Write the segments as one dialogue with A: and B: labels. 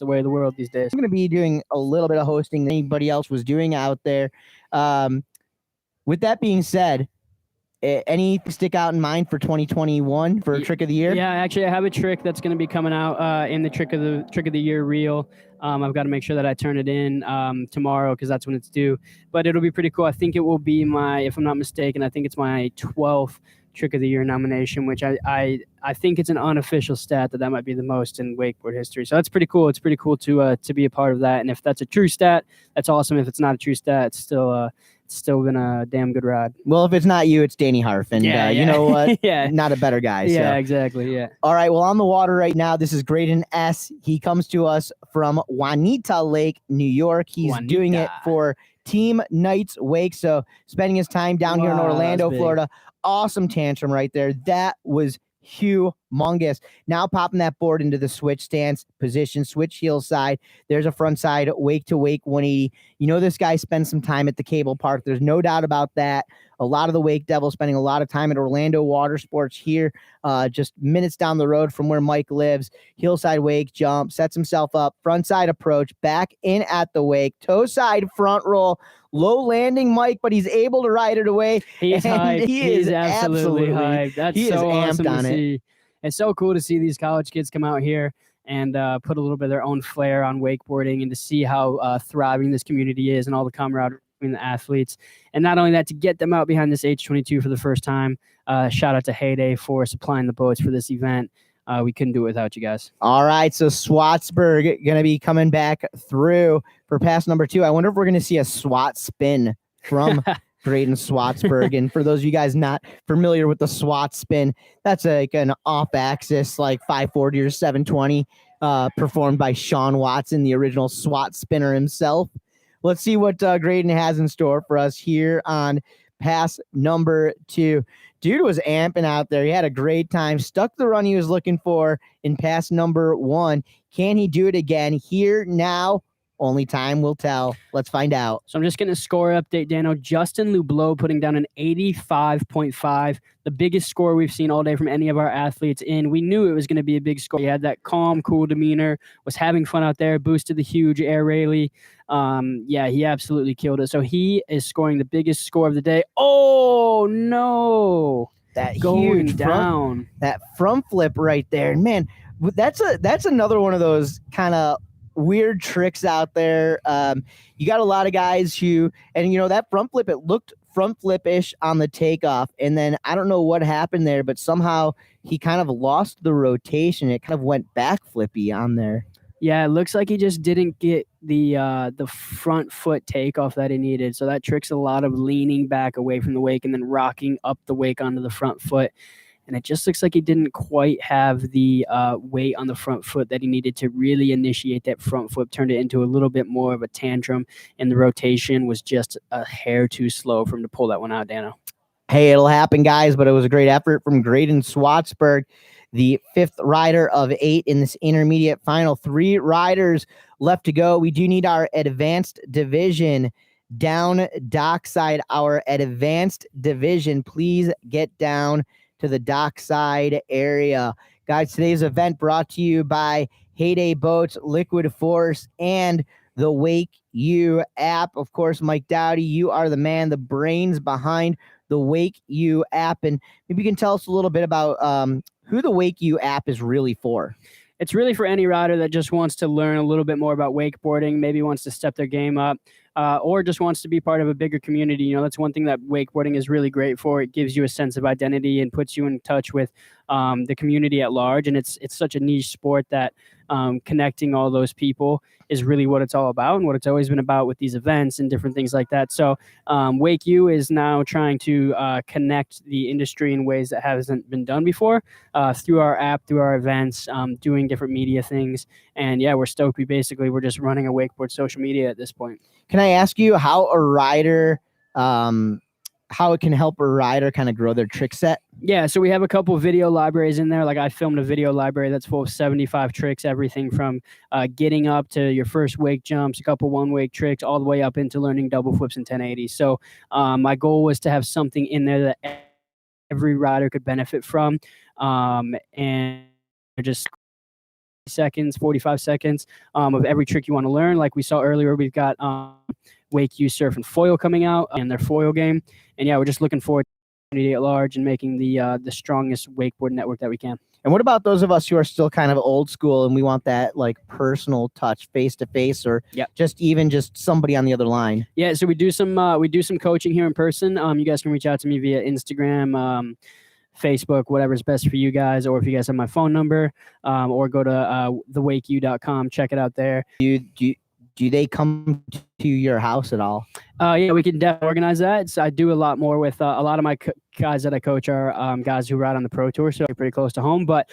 A: the way of the world these days.
B: I'm going to be doing a little bit of hosting than anybody else was doing out there. With that being said, any stick out in mind for 2021 for trick of the year?
A: Yeah, actually, I have a trick that's going to be coming out in the trick of the year reel. I've got to make sure that I turn it in tomorrow because that's when it's due. But it'll be pretty cool. I think it will be if I'm not mistaken, I think it's my 12th trick of the year nomination, which I think it's an unofficial stat that might be the most in wakeboard history. So that's pretty cool. It's pretty cool to be a part of that. And if that's a true stat, that's awesome. If it's not a true stat, it's still been a damn good ride.
B: Well, if it's not you, it's Danny Harf, and you know what?
A: Yeah,
B: not a better guy.
A: Yeah,
B: so.
A: exactly. Yeah.
B: All right. Well, on the water right now, this is Graydon S. He comes to us from Juanita Lake, New York. He's doing it for Team Knights Wake. So spending his time down here in Orlando, Florida. Awesome tantrum right there. That was humongous. Now popping that board into the switch stance position, switch heel side. There's a front side wake to wake 180. You know, this guy spends some time at the cable park. There's no doubt about that. A lot of the Wake Devils spending a lot of time at Orlando Water Sports here, just minutes down the road from where Mike lives. Hillside wake jump, sets himself up, front side approach, back in at the wake, toe side front roll, low landing Mike, but he's able to ride it away.
A: He's hyped. He is absolutely hyped. That's so awesome to see. It's so cool to see these college kids come out here and put a little bit of their own flair on wakeboarding and to see how thriving this community is and all the camaraderie between the athletes. And not only that, to get them out behind this H22 for the first time. Shout out to Heyday for supplying the boats for this event. We couldn't do it without you guys.
B: All right, so Swatsburg going to be coming back through for pass number 2. I wonder if we're going to see a SWAT spin from Graydon Swatsburg. And for those of you guys not familiar with the SWAT spin, that's like an off-axis, like 540 or 720, performed by Sean Watson, the original SWAT spinner himself. Let's see what Graydon has in store for us here on pass number 2. Dude was amping out there. He had a great time. Stuck the run he was looking for in pass number 1. Can he do it again here now? Only time will tell. Let's find out.
A: So I'm just going to score update, Dano. Justin Lublow putting down an 85.5, the biggest score we've seen all day from any of our athletes. And we knew it was going to be a big score. He had that calm, cool demeanor, was having fun out there, boosted the huge air rally. Yeah, he absolutely killed it. So he is scoring the biggest score of the day. Oh, no.
B: That
A: going
B: huge
A: down.
B: That front flip right there. Man, that's another one of those kind of weird tricks out there. You got a lot of guys who, and you know, that front flip, it looked front flip-ish on the takeoff, and then I don't know what happened there, but somehow he kind of lost the rotation. It kind of went back flippy on there.
A: Yeah, it looks like he just didn't get the front foot takeoff that he needed. So that trick's a lot of leaning back away from the wake and then rocking up the wake onto the front foot. And it just looks like he didn't quite have the weight on the front foot that he needed to really initiate that front flip, turned it into a little bit more of a tantrum, and the rotation was just a hair too slow for him to pull that one out, Dano.
B: Hey, it'll happen, guys, but it was a great effort from Graydon Swatsburg, the 5th rider of 8 in this intermediate final. 3 riders left to go. We do need our advanced division down dockside. Our advanced division, please get down to the dockside area. Guys, today's event brought to you by Heyday Boats, Liquid Force, and the WakeU app. Of course, Mike Dowdy, you are the man, the brains behind the WakeU app. And maybe you can tell us a little bit about who the WakeU app is really for.
A: It's really for any rider that just wants to learn a little bit more about wakeboarding, maybe wants to step their game up, or just wants to be part of a bigger community. You know, that's one thing that wakeboarding is really great for. It gives you a sense of identity and puts you in touch with the community at large. And it's such a niche sport that connecting all those people is really what it's all about and what it's always been about with these events and different things like that. So WakeU is now trying to connect the industry in ways that hasn't been done before through our app, through our events, doing different media things. And yeah, we're stoked. We're just running a wakeboard social media at this point.
B: Can I ask you how a rider, how it can help a rider kind of grow their trick set?
A: Yeah, so we have a couple video libraries in there. Like I filmed a video library that's full of 75 tricks, everything from getting up to your first wake jumps, a couple one-wake tricks, all the way up into learning double flips and 1080s. So my goal was to have something in there that every rider could benefit from, and just seconds, 45 seconds of every trick you want to learn. Like we saw earlier, we've got WakeU Surf and Foil coming out and their foil game. And yeah, we're just looking forward to the community at large and making the strongest wakeboard network that we can.
B: And what about those of us who are still kind of old school and we want that like personal touch, face to face, or just somebody on the other line?
A: Yeah, so we do some coaching here in person. You guys can reach out to me via Instagram, Facebook, whatever's best for you guys, or if you guys have my phone number, or go to thewakeu.com, check it out there.
B: Do they come to your house at all?
A: Yeah, we can definitely organize that. I do a lot more with a lot of my guys that I coach are guys who ride on the Pro Tour, so pretty close to home. But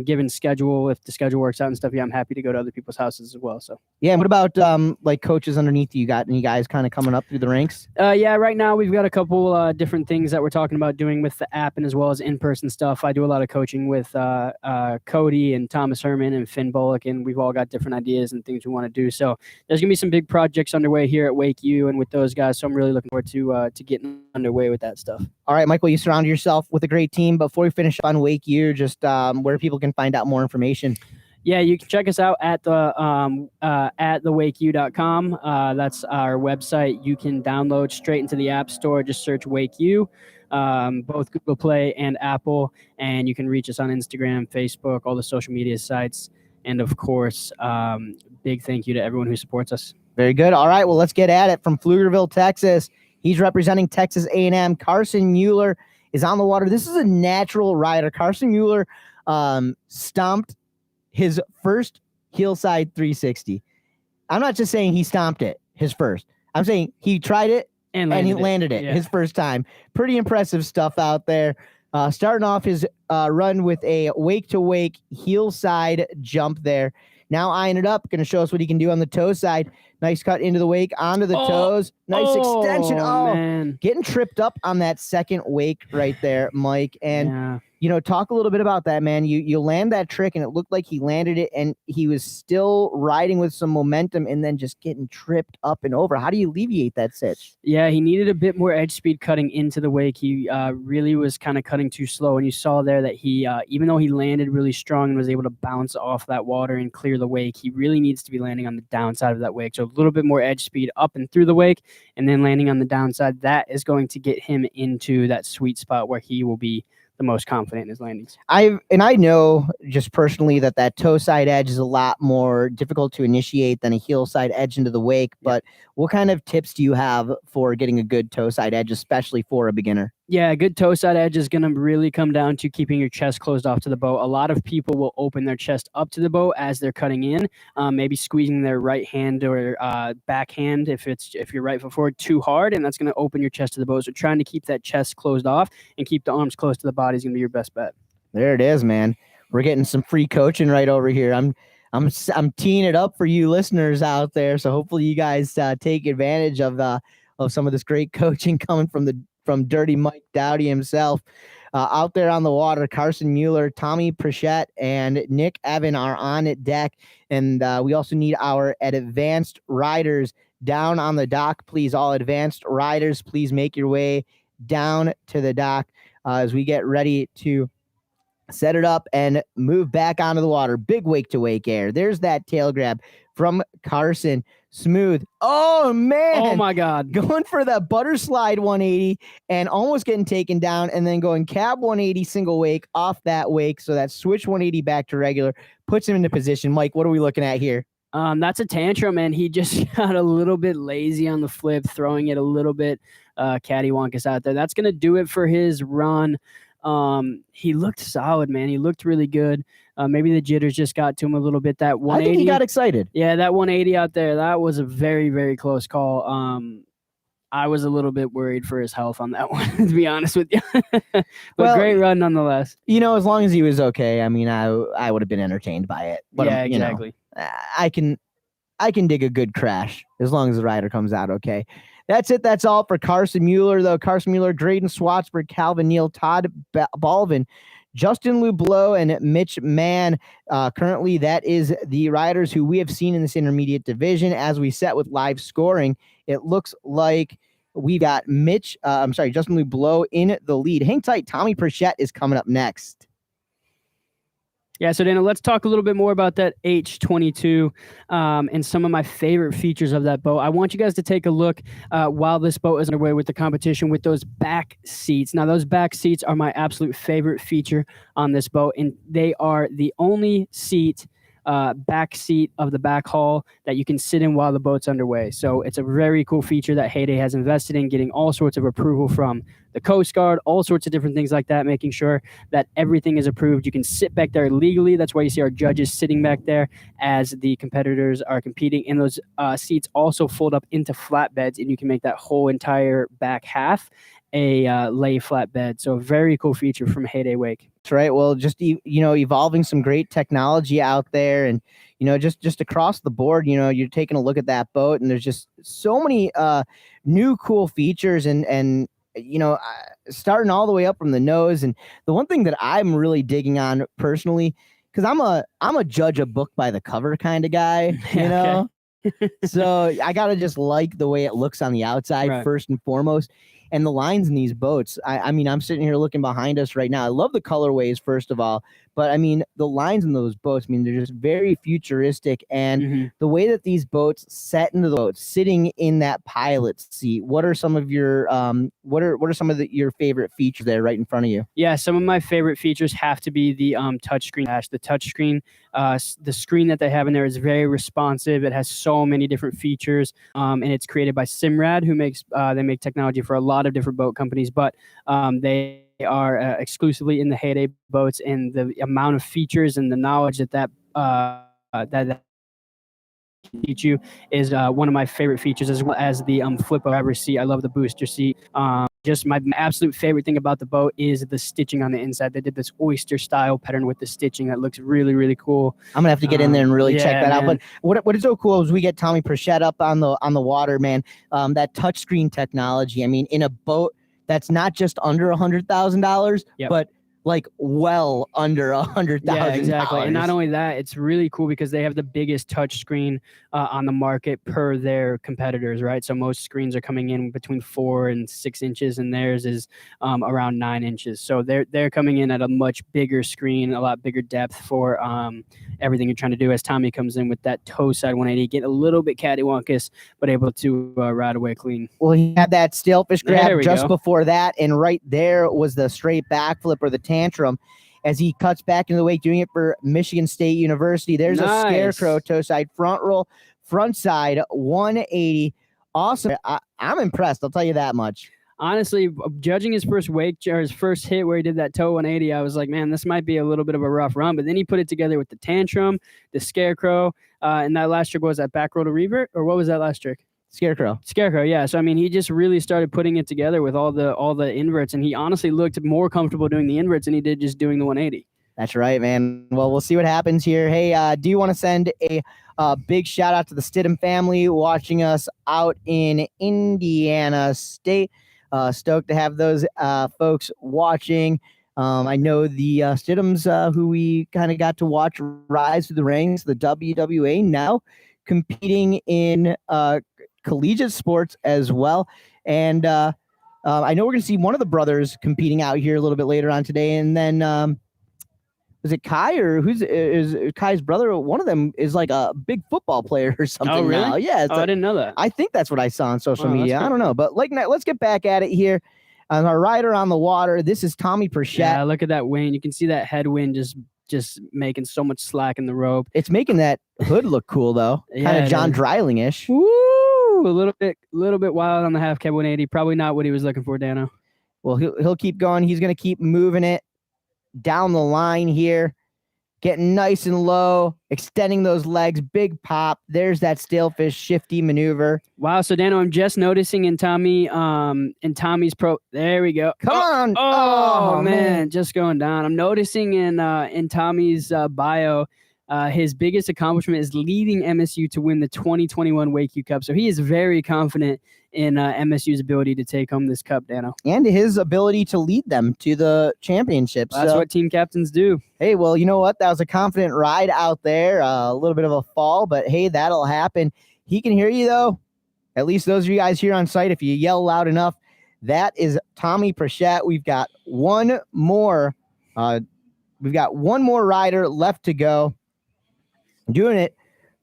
A: given schedule, if the schedule works out and stuff, yeah, I'm happy to go to other people's houses as well. So
B: yeah, and what about like coaches underneath you? You got any guys kind of coming up through the ranks?
A: Yeah, right now we've got a couple different things that we're talking about doing with the app and as well as in-person stuff. I do a lot of coaching with Cody and Thomas Herman and Finn Bullock, and we've all got different ideas and things we want to do. So there's gonna be some big projects underway here at WakeU and with those guys. So I'm really looking forward to getting underway with that stuff.
B: All right, Michael, you surround yourself with a great team. Before we finish on WakeU, just where people can find out more information.
A: Yeah, you can check us out at thewakeu.com. That's our website. You can download straight into the App Store. Just search WakeU, both Google Play and Apple. And you can reach us on Instagram, Facebook, all the social media sites. And of course, big thank you to everyone who supports us.
B: Very good. All right, well, let's get at it. From Pflugerville, Texas, he's representing Texas A&M. Carson Mueller is on the water. This is a natural rider. Carson Mueller stomped his first hillside 360. I'm not just saying he stomped it, his first. I'm saying he tried it and he landed it his first time. Pretty impressive stuff out there. Starting off his run with a wake-to-wake hillside jump there. Now eyeing it up, going to show us what he can do on the toe side. Nice cut into the wake, onto the toes. Nice extension.
A: Man.
B: Getting tripped up on that second wake right there, Mike. And, talk a little bit about that, man. You land that trick, and it looked like he landed it, and he was still riding with some momentum and then just getting tripped up and over. How do you alleviate that sitch?
A: Yeah, he needed a bit more edge speed cutting into the wake. He really was kind of cutting too slow, and you saw there that he, even though he landed really strong and was able to bounce off that water and clear the wake, he really needs to be landing on the downside of that wake. So a little bit more edge speed up and through the wake, and then landing on the downside. That is going to get him into that sweet spot where he will be the most confident in his landings.
B: I know just personally that toe side edge is a lot more difficult to initiate than a heel side edge into the wake. But what kind of tips do you have for getting a good toe side edge, especially for a beginner?
A: Yeah, a good toe side edge is going to really come down to keeping your chest closed off to the boat. A lot of people will open their chest up to the boat as they're cutting in, maybe squeezing their right hand or backhand if you're right foot forward too hard, and that's going to open your chest to the boat. So trying to keep that chest closed off and keep the arms close to the body is going to be your best bet.
B: There it is, man. We're getting some free coaching right over here. I'm teeing it up for you listeners out there. So hopefully you guys take advantage of some of this great coaching coming from Dirty Mike Dowdy himself. Out there on the water, Carson Mueller, Tommy Pritchett, and Nick Evan are on deck. And we also need our advanced riders down on the dock. Please, all advanced riders, please make your way down to the dock as we get ready to set it up and move back onto the water. Big wake-to-wake air. There's that tail grab from Carson. Smooth. Oh, man.
A: Oh, my God.
B: Going for that butter slide 180 and almost getting taken down, and then going cab 180 single wake off that wake. So that switch 180 back to regular puts him into position. Mike, what are we looking at here?
A: That's a tantrum, and he just got a little bit lazy on the flip, throwing it a little bit cattywampus out there. That's going to do it for his run. He looked solid, man. He looked really good. Maybe the jitters just got to him a little bit. That 180.
B: I think he got excited.
A: Yeah, that 180 out there, that was a very, very close call. I was a little bit worried for his health on that one, to be honest with you. But great run nonetheless.
B: As long as he was okay, I mean, I would have been entertained by it. But
A: yeah, exactly.
B: I can dig a good crash as long as the rider comes out okay. That's it. That's all for Carson Mueller, though. Carson Mueller, Drayden Swatsburg, Calvin Neal, Todd Balvin, Justin Lublow, and Mitch Mann. Currently, that is the riders who we have seen in this intermediate division. As we set with live scoring, it looks like we got Justin Lublow in the lead. Hang tight. Tommy Pritchett is coming up next.
A: Yeah, so Dana, let's talk a little bit more about that H22 and some of my favorite features of that boat. I want you guys to take a look while this boat is underway with the competition with those back seats. Now, those back seats are my absolute favorite feature on this boat, and they are the only back seat of the back hull that you can sit in while the boat's underway. So it's a very cool feature that Heyday has invested in, getting all sorts of approval from the Coast Guard, all sorts of different things like that, making sure that everything is approved. You can sit back there legally. That's why you see our judges sitting back there as the competitors are competing. And those seats also fold up into flatbeds, and you can make that whole entire back half a lay flatbed. So a very cool feature from Heyday Wake.
B: That's right. Well, just evolving some great technology out there, and just across the board, you're taking a look at that boat, and there's just so many new cool features, and starting all the way up from the nose. And the one thing that I'm really digging on personally, because I'm a judge a book by the cover kind of guy, know. So I gotta just like the way it looks on the outside first and foremost. And the lines in these boats, I mean, I'm sitting here looking behind us right now. I love the colorways, first of all, but I mean, the lines in those boats, I mean, they're just very futuristic. And the way that these boats set into the boat, sitting in that pilot seat, what are some of your your favorite features there right in front of you?
A: Yeah, some of my favorite features have to be the touchscreen dash. The touchscreen, the screen that they have in there is very responsive. It has so many different features, and it's created by Simrad, who makes they make technology for a lot of different boat companies, but they are exclusively in the Heyday boats, and the amount of features and the knowledge that teach you is one of my favorite features, as well as the flip over seat. I love the booster seat. Just my absolute favorite thing about the boat is the stitching on the inside. They did this oyster style pattern with the stitching that looks really, really cool.
B: I'm gonna have to get in there and really check that out. But what is so cool is we get Tommy Pritchett up on the water, man. That touchscreen technology. I mean, in a boat that's not just under $100,000, but like well under $100,000.
A: Yeah, exactly. And not only that, it's really cool because they have the biggest touch screen on the market per their competitors, right? So most screens are coming in between 4 and 6 inches, and theirs is around 9 inches. So they're coming in at a much bigger screen, a lot bigger depth for everything you're trying to do. As Tommy comes in with that toe side 180, get a little bit cattywampus, but able to ride away clean.
B: Well, he had that sailfish grab just before that, and right there was the straight backflip or the tantrum as he cuts back into the wake, doing it for Michigan State University. There's a scarecrow toe side front roll, front side 180. Awesome. I'm impressed. I'll tell you that much.
A: Honestly, judging his first wake or his first hit where he did that toe 180, I was like, man, this might be a little bit of a rough run. But then he put it together with the tantrum, the scarecrow, and that last trick was that back roll to revert, or what was that last trick?
B: Scarecrow,
A: yeah. So I mean, he just really started putting it together with all the inverts, and he honestly looked more comfortable doing the inverts than he did just doing the 180.
B: That's right, man. Well, we'll see what happens here. Hey, do you want to send a big shout out to the Stidham family watching us out in Indiana State? Stoked to have those folks watching. I know the Stidhams who we kind of got to watch rise through the ranks, the WWA, now competing in collegiate sports as well. And I know we're going to see one of the brothers competing out here a little bit later on today. And then is it Kai, or is Kai's brother? One of them is like a big football player or something.
A: Oh, really?
B: Now. Yeah.
A: I didn't know that.
B: I think that's what I saw on social media. I don't know. But let's get back at it here. Our rider on the water, this is Tommy Pritchett.
A: Yeah, look at that wind. You can see that headwind just making so much slack in the rope.
B: It's making that hood look cool, though. Kind of John Dreiling-ish.
A: Woo! A little bit wild on the half cab 180. Probably not what he was looking for, Dano.
B: Well, he'll keep going. He's going to keep moving it down the line here, getting nice and low, extending those legs, big pop. There's that stalefish shifty maneuver.
A: Wow. So Dano, I'm just noticing in Tommy's pro. There we go.
B: Come on.
A: Oh man, just going down. I'm noticing in Tommy's bio, his biggest accomplishment is leading MSU to win the 2021 WakeU Cup. So he is very confident in MSU's ability to take home this cup, Dano.
B: And his ability to lead them to the championship.
A: That's what team captains do.
B: Hey, well, you know what? That was a confident ride out there. A little bit of a fall, but hey, that'll happen. He can hear you, though. At least those of you guys here on site, if you yell loud enough. That is Tommy Pritchett. We've got one more we've got one more rider left to go. Doing it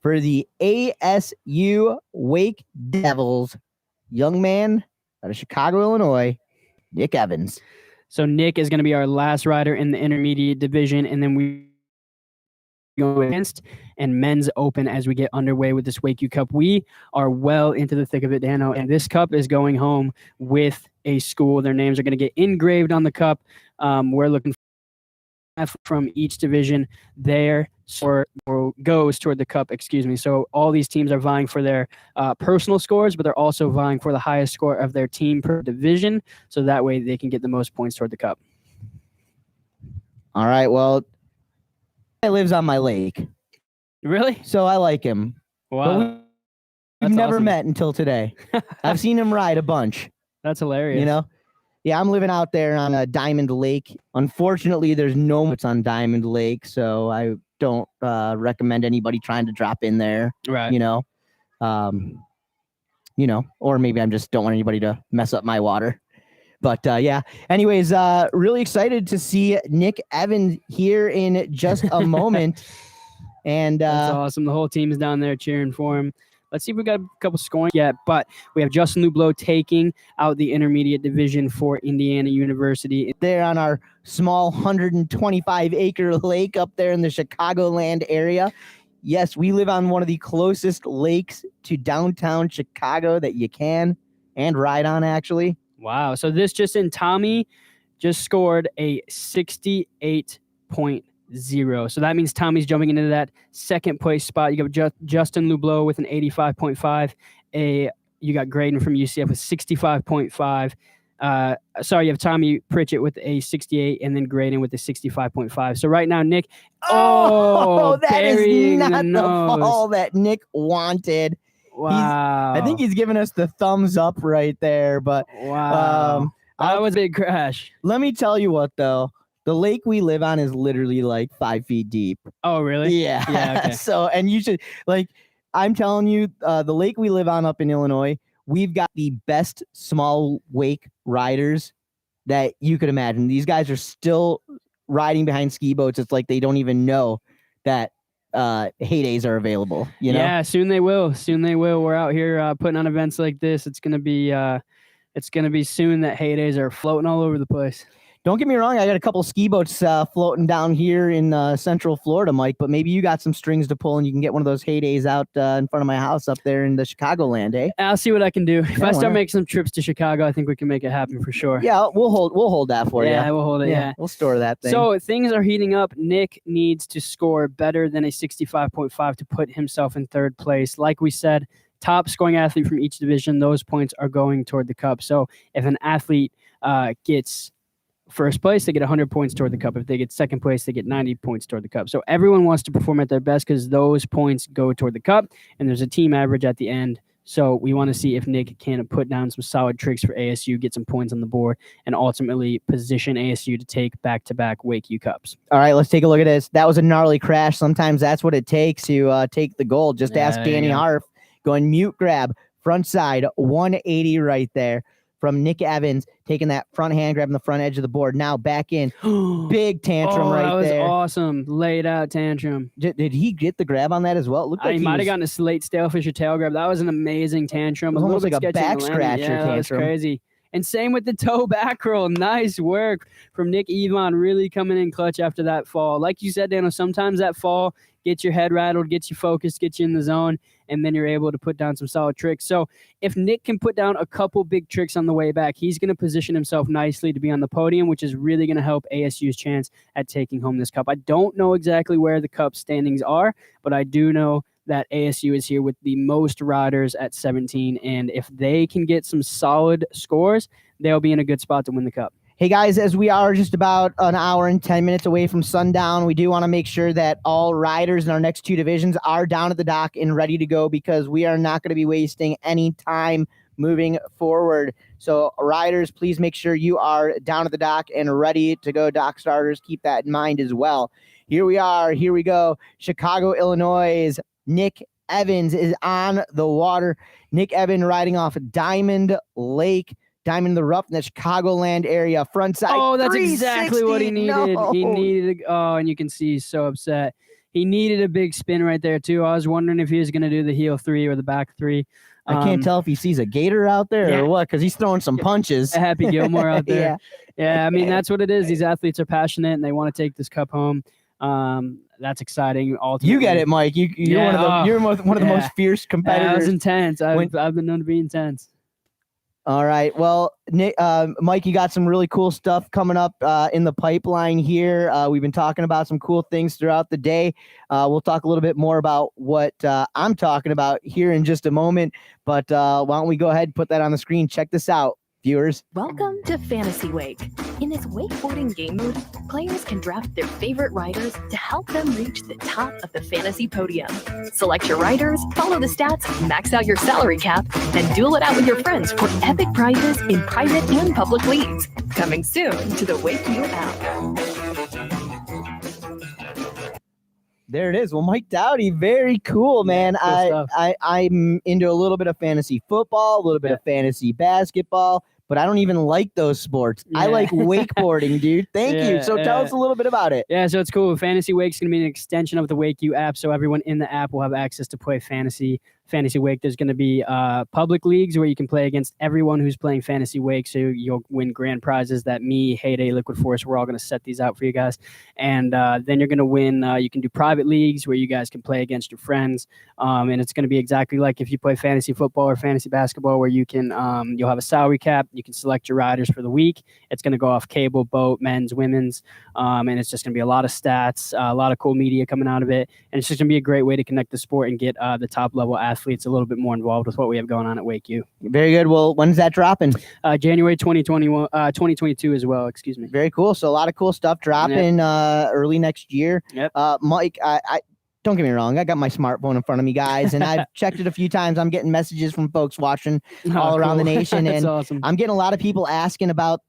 B: for the ASU Wake Devils, young man out of Chicago, Illinois, Nick Evans.
A: So Nick is going to be our last rider in the intermediate division, and then we go against and men's open as we get underway with this WakeU Cup. We are well into the thick of it, Dano, and this cup is going home with a school. Their names are going to get engraved on the cup. We're looking from each division there or goes toward the cup, So all these teams are vying for their personal scores, but they're also vying for the highest score of their team per division, so that way they can get the most points toward the cup.
B: All right, well, he lives on my lake.
A: Really?
B: So I like him.
A: Wow.
B: We've never met until today. I've seen him ride a bunch.
A: That's hilarious.
B: You know? Yeah, I'm living out there on a Diamond Lake. Unfortunately, there's no boats on Diamond Lake, so I don't recommend anybody trying to drop in there.
A: Right.
B: You know, or maybe I just don't want anybody to mess up my water. But yeah, anyways, really excited to see Nick Evans here in just a moment. And
A: that's awesome. The whole team is down there cheering for him. Let's see if we got a couple scoring yet, but we have Justin Lublow taking out the intermediate division for Indiana University.
B: There on our small 125-acre lake up there in the Chicagoland area. Yes, we live on one of the closest lakes to downtown Chicago that you can and ride on, actually.
A: Wow. So this just in, Tommy just scored a 68.0. So that means Tommy's jumping into that second place spot. You got Justin Lublow with an 85.5. You got Graydon from UCF with 65.5. Sorry, you have Tommy Pritchett with a 68 and then Graydon with a 65.5. So right now, Nick,
B: that is not the fall that Nick wanted.
A: Wow.
B: I think he's giving us the thumbs up right there, but
A: wow. That was a big crash.
B: Let me tell you what, though. The lake we live on is literally like 5 feet deep.
A: Oh, really?
B: Yeah.
A: Okay.
B: So, and you should, I'm telling you, the lake we live on up in Illinois, we've got the best small wake riders that you could imagine. These guys are still riding behind ski boats. It's like they don't even know that heydays are available. You know?
A: Yeah, soon they will. We're out here putting on events like this. It's gonna be soon that heydays are floating all over the place.
B: Don't get me wrong, I got a couple ski boats floating down here in Central Florida, Mike, but maybe you got some strings to pull and you can get one of those heydays out in front of my house up there in the Chicagoland, eh?
A: I'll see what I can do. If I start making some trips to Chicago, I think we can make it happen for sure.
B: Yeah, we'll hold that for you.
A: Yeah, we'll hold it, yeah.
B: We'll store that thing.
A: So things are heating up. Nick needs to score better than a 65.5 to put himself in third place. Like we said, top scoring athlete from each division, those points are going toward the cup. So if an athlete gets first place, they get 100 points toward the cup. If they get second place, they get 90 points toward the cup. So everyone wants to perform at their best because those points go toward the cup, and there's a team average at the end. So we want to see if Nick can put down some solid tricks for ASU, get some points on the board, and ultimately position ASU to take back-to-back WakeU Cups.
B: All right, let's take a look at this. That was a gnarly crash. Sometimes that's what it takes to take the gold. Just ask Danny Harf. Going mute grab, front side, 180 right there. From Nick Evans, taking that front hand grab on the front edge of the board. Now back in. Big tantrum right there.
A: That was awesome. Laid out tantrum.
B: Did he get the grab on that as well? It looked like
A: he might have gotten a late stalefish or tail grab. That was an amazing tantrum.
B: It was almost like a back scratcher tantrum.
A: That was crazy. And same with the toe back roll. Nice work from Nick Evon, really coming in clutch after that fall. Like you said, Daniel, sometimes that fall gets your head rattled, gets you focused, gets you in the zone, and then you're able to put down some solid tricks. So if Nick can put down a couple big tricks on the way back, he's going to position himself nicely to be on the podium, which is really going to help ASU's chance at taking home this cup. I don't know exactly where the cup standings are, but I do know that ASU is here with the most riders at 17, and if they can get some solid scores, they'll be in a good spot to win the cup.
B: Hey guys, as we are just about an hour and 10 minutes away from sundown, we do want to make sure that all riders in our next two divisions are down at the dock and ready to go because we are not going to be wasting any time moving forward. So riders, please make sure you are down at the dock and ready to go. Dock starters, keep that in mind as well. Here we are. Here we go. Chicago, Illinois. Nick Evans is on the water. Nick Evans riding off Diamond Lake. diamond in the rough in the Chicagoland area, front side.
A: Oh, that's exactly what he needed.
B: No.
A: He needed. Oh, and you can see he's so upset. He needed a big spin right there too. I was wondering if he was going to do the heel 3 or the back 3.
B: I can't tell if he sees a gator out there or what, because he's throwing some punches.
A: Happy Gilmore out there.
B: Yeah.
A: Yeah, I mean, that's what it is. These athletes are passionate and they want to take this cup home. That's exciting. Ultimately.
B: You get it, Mike. You're one of the most fierce competitors.
A: Yeah, that was intense. I've been known to be intense.
B: All right. Well, Nick, Mike, you got some really cool stuff coming up in the pipeline here. We've been talking about some cool things throughout the day. We'll talk a little bit more about what I'm talking about here in just a moment. But why don't we go ahead and put that on the screen? Check this out, viewers.
C: Welcome to Fantasy Wake. In this wakeboarding game mode, players can draft their favorite riders to help them reach the top of the fantasy podium. Select your riders, follow the stats, max out your salary cap, and duel it out with your friends for epic prizes in private and public leagues. Coming soon to the WakeU app.
B: There it is. Well, Mike Dowdy, very cool, man. I'm into a little bit of fantasy football, a little bit of fantasy basketball, but I don't even like those sports. I like wakeboarding, dude. Thank you. So tell us a little bit about it.
A: Yeah, so it's cool. Fantasy Wake's going to be an extension of the WakeU app, so everyone in the app will have access to play fantasy wake. There's going to be public leagues where you can play against everyone who's playing fantasy wake, so you'll win grand prizes that me, Heyday, Liquid Force, we're all going to set these out for you guys. And then you're going to win. You can do private leagues where you guys can play against your friends, and it's going to be exactly like if you play fantasy football or fantasy basketball, where you can you'll have a salary cap. You can select your riders for the week. It's going to go off cable, boat, men's, women's, and it's just going to be a lot of stats, a lot of cool media coming out of it, and it's just going to be a great way to connect the sport and get the top level athletes a little bit more involved with what we have going on at WakeU.
B: Very good. Well, when's that dropping?
A: January 2022 as well. Excuse me.
B: Very cool. So a lot of cool stuff dropping early next year.
A: Yep.
B: Mike, I don't get me wrong. I got my smartphone in front of me, guys, and I've checked it a few times. I'm getting messages from folks watching all around the nation, and
A: awesome.
B: I'm getting a lot of people asking about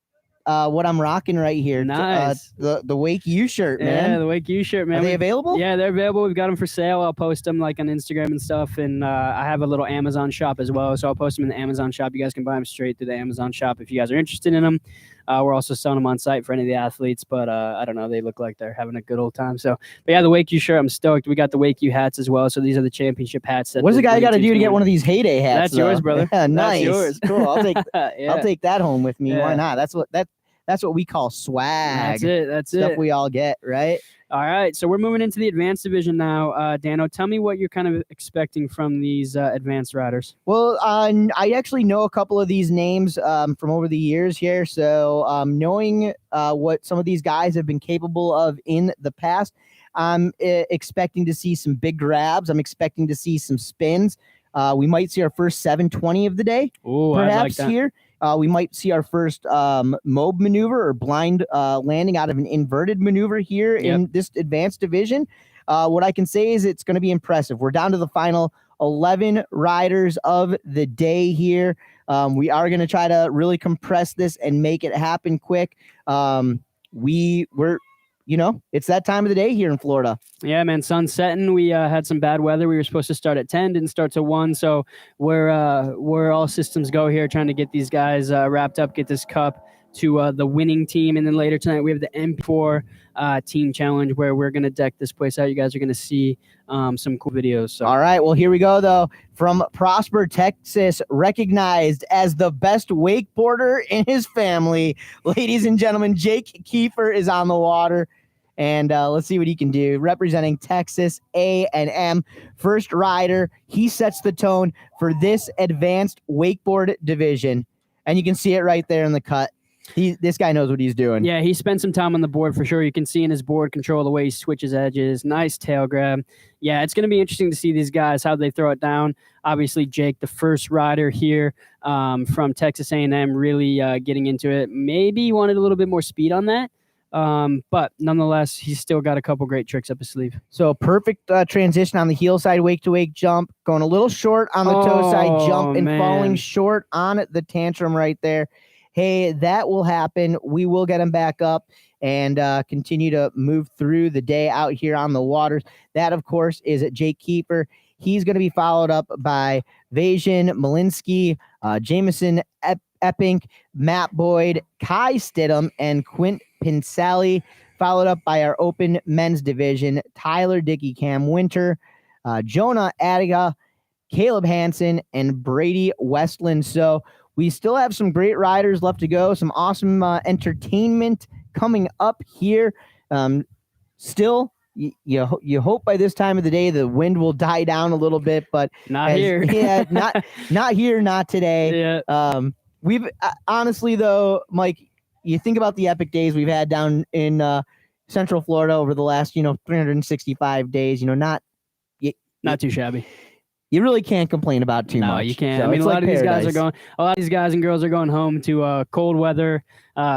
B: what I'm rocking right here.
A: Nice.
B: The WakeU shirt, man.
A: Yeah, the WakeU shirt, man.
B: Are they available?
A: Yeah, they're available. We've got them for sale. I'll post them like on Instagram and stuff. And I have a little Amazon shop as well. So I'll post them in the Amazon shop. You guys can buy them straight through the Amazon shop if you guys are interested in them. We're also selling them on site for any of the athletes, but I don't know. They look like they're having a good old time. So, but yeah, the WakeU shirt, I'm stoked. We got the WakeU hats as well. So these are the championship hats.
B: What does the guy got to do to get one of these Heyday hats?
A: That's yours, brother.
B: Yeah, nice.
A: That's yours.
B: Cool. I'll take that home with me.
A: Yeah.
B: Why not? That's what we call swag.
A: That's
B: Stuff
A: it.
B: we all get, right?
A: All right, so we're moving into the advanced division now. Dano, tell me what you're kind of expecting from these advanced riders.
B: Well, I actually know a couple of these names from over the years here. So knowing what some of these guys have been capable of in the past, I'm expecting to see some big grabs. I'm expecting to see some spins. We might see our first 720 of the day, perhaps here. We might see our first mob maneuver or blind landing out of an inverted maneuver here in this advanced division. What I can say is it's going to be impressive. We're down to the final 11 riders of the day here. We are going to try to really compress this and make it happen quick. It's that time of the day here in Florida.
A: Yeah, man, sun's setting. We had some bad weather. We were supposed to start at 10, didn't start till 1. So we're all systems go here, trying to get these guys wrapped up, get this cup to the winning team. And then later tonight, we have the MP4 team challenge where we're going to deck this place out. You guys are going to see some cool videos. So.
B: All right. Well, here we go, though. From Prosper, Texas, recognized as the best wakeboarder in his family. Ladies and gentlemen, Jake Kiefer is on the water. And let's see what he can do. Representing Texas A&M, first rider. He sets the tone for this advanced wakeboard division. And you can see it right there in the cut. This guy knows what he's doing.
A: Yeah, he spent some time on the board for sure. You can see in his board control the way he switches edges. Nice tail grab. Yeah, it's going to be interesting to see these guys, how they throw it down. Obviously, Jake, the first rider here from Texas A&M, really getting into it. Maybe he wanted a little bit more speed on that. But nonetheless, he's still got a couple great tricks up his sleeve.
B: So perfect transition on the heel side wake to wake jump, going a little short on the toe side jump and falling short on the tantrum right there. Hey, that will happen. We will get him back up and continue to move through the day out here on the waters. That, of course, is Jake Kiefer. He's going to be followed up by Vajan Malinsky, Jameson Epping, Matt Boyd, Kai Stidham, and Quint Pinsali, followed up by our open men's division, Tyler Dickey, Cam Winter, Jonah Adiga, Caleb Hansen, and Brady Westland. So we still have some great riders left to go, some awesome entertainment coming up here. Still, you hope by this time of the day the wind will die down a little bit, but
A: here.
B: Yeah, not here, not today.
A: Yeah.
B: We've honestly though, Mike, you think about the epic days we've had down in Central Florida over the last 365 days. Not
A: too shabby.
B: You really can't complain about too much.
A: No, you can't.
B: So
A: I mean, a lot of these guys and girls are going home to cold weather,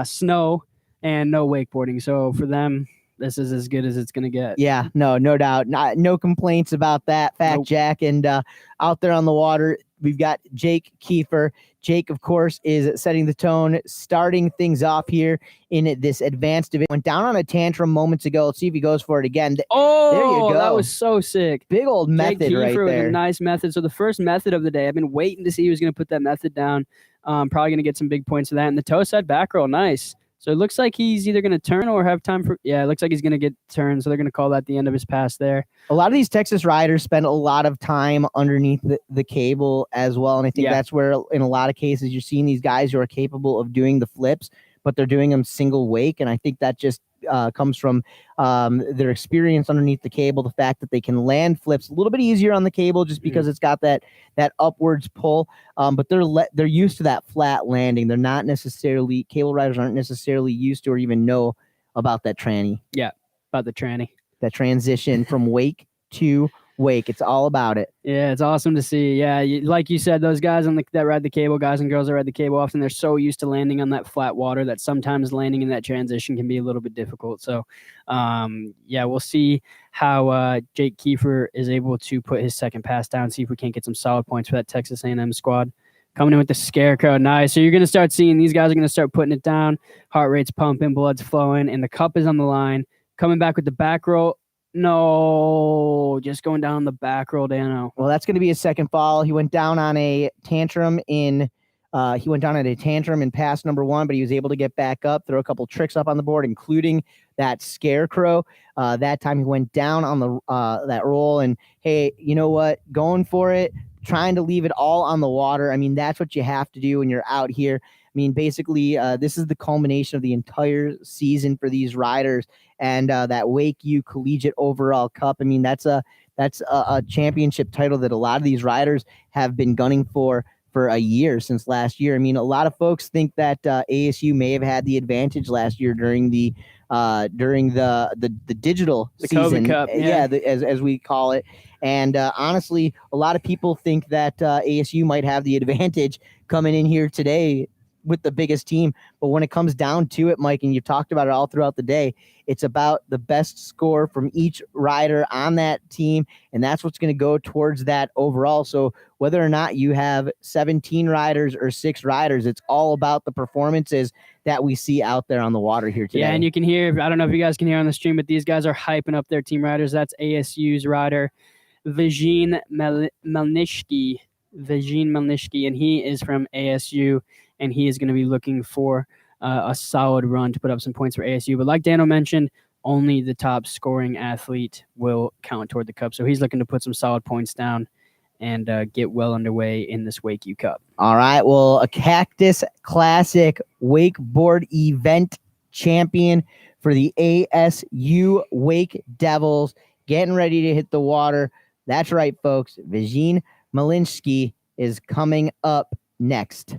A: snow, and no wakeboarding. So for them, this is as good as it's going to get.
B: Yeah, no doubt. No complaints about that, Fat Jack. And out there on the water, we've got Jake Kiefer. Jake, of course, is setting the tone, starting things off here in this advanced division. Went down on a tantrum moments ago. Let's see if he goes for it again.
A: Oh,
B: there you go.
A: That was so sick.
B: Big old method
A: Jake Kiefer
B: right there.
A: With a nice method. So the first method of the day, I've been waiting to see who's going to put that method down. Probably going to get some big points for that. And the toe side back roll, nice. So it looks like he's either going to turn or have time for... Yeah, it looks like he's going to get turned, so they're going to call that the end of his pass there.
B: A lot of these Texas riders spend a lot of time underneath the cable as well, and I think that's where, in a lot of cases, you're seeing these guys who are capable of doing the flips, but they're doing them single wake, and I think that just comes from their experience underneath the cable, the fact that they can land flips a little bit easier on the cable just because it's got that upwards pull, but they're used to that flat landing. They're not necessarily, cable riders aren't necessarily used to or even know about that tranny.
A: Yeah, about the tranny.
B: That transition from wake to wake. It's all about it.
A: Yeah, it's awesome to see. Yeah, like you said, those guys that ride the cable, guys and girls that ride the cable, often they're so used to landing on that flat water that sometimes landing in that transition can be a little bit difficult. So, we'll see how Jake Kiefer is able to put his second pass down, see if we can't get some solid points for that Texas A&M squad. Coming in with the scarecrow, nice. So you're going to start seeing these guys are going to start putting it down. Heart rate's pumping, blood's flowing, and the cup is on the line. Coming back with the back roll. No, just going down the back roll, Dano.
B: Well, that's going to be his second fall. He went down on a tantrum in pass number 1, but he was able to get back up, throw a couple tricks up on the board, including that scarecrow. That time he went down on the that roll, and hey, you know what? Going for it, trying to leave it all on the water. I mean, that's what you have to do when you're out here. I mean, basically, this is the culmination of the entire season for these riders, and that WakeU Collegiate Overall Cup. I mean, that's a championship title that a lot of these riders have been gunning for a year, since last year. I mean, a lot of folks think that ASU may have had the advantage last year during the digital season,
A: COVID Cup,
B: as we call it. And honestly, a lot of people think that ASU might have the advantage coming in here today with the biggest team. But when it comes down to it, Mike, and you've talked about it all throughout the day, it's about the best score from each rider on that team, and that's what's going to go towards that overall. So whether or not you have 17 riders or 6 riders, it's all about the performances that we see out there on the water here today.
A: Yeah, and you can hear, I don't know if you guys can hear on the stream, but these guys are hyping up their team riders. That's ASU's rider, Vizhin Melnishki, and he is from ASU, and he is going to be looking for a solid run to put up some points for ASU. But like Dano mentioned, only the top scoring athlete will count toward the cup. So he's looking to put some solid points down and get well underway in this WakeU Cup.
B: All right. Well, a Cactus Classic wakeboard event champion for the ASU Wake Devils, getting ready to hit the water. That's right, folks. Vizhin Malinsky is coming up next.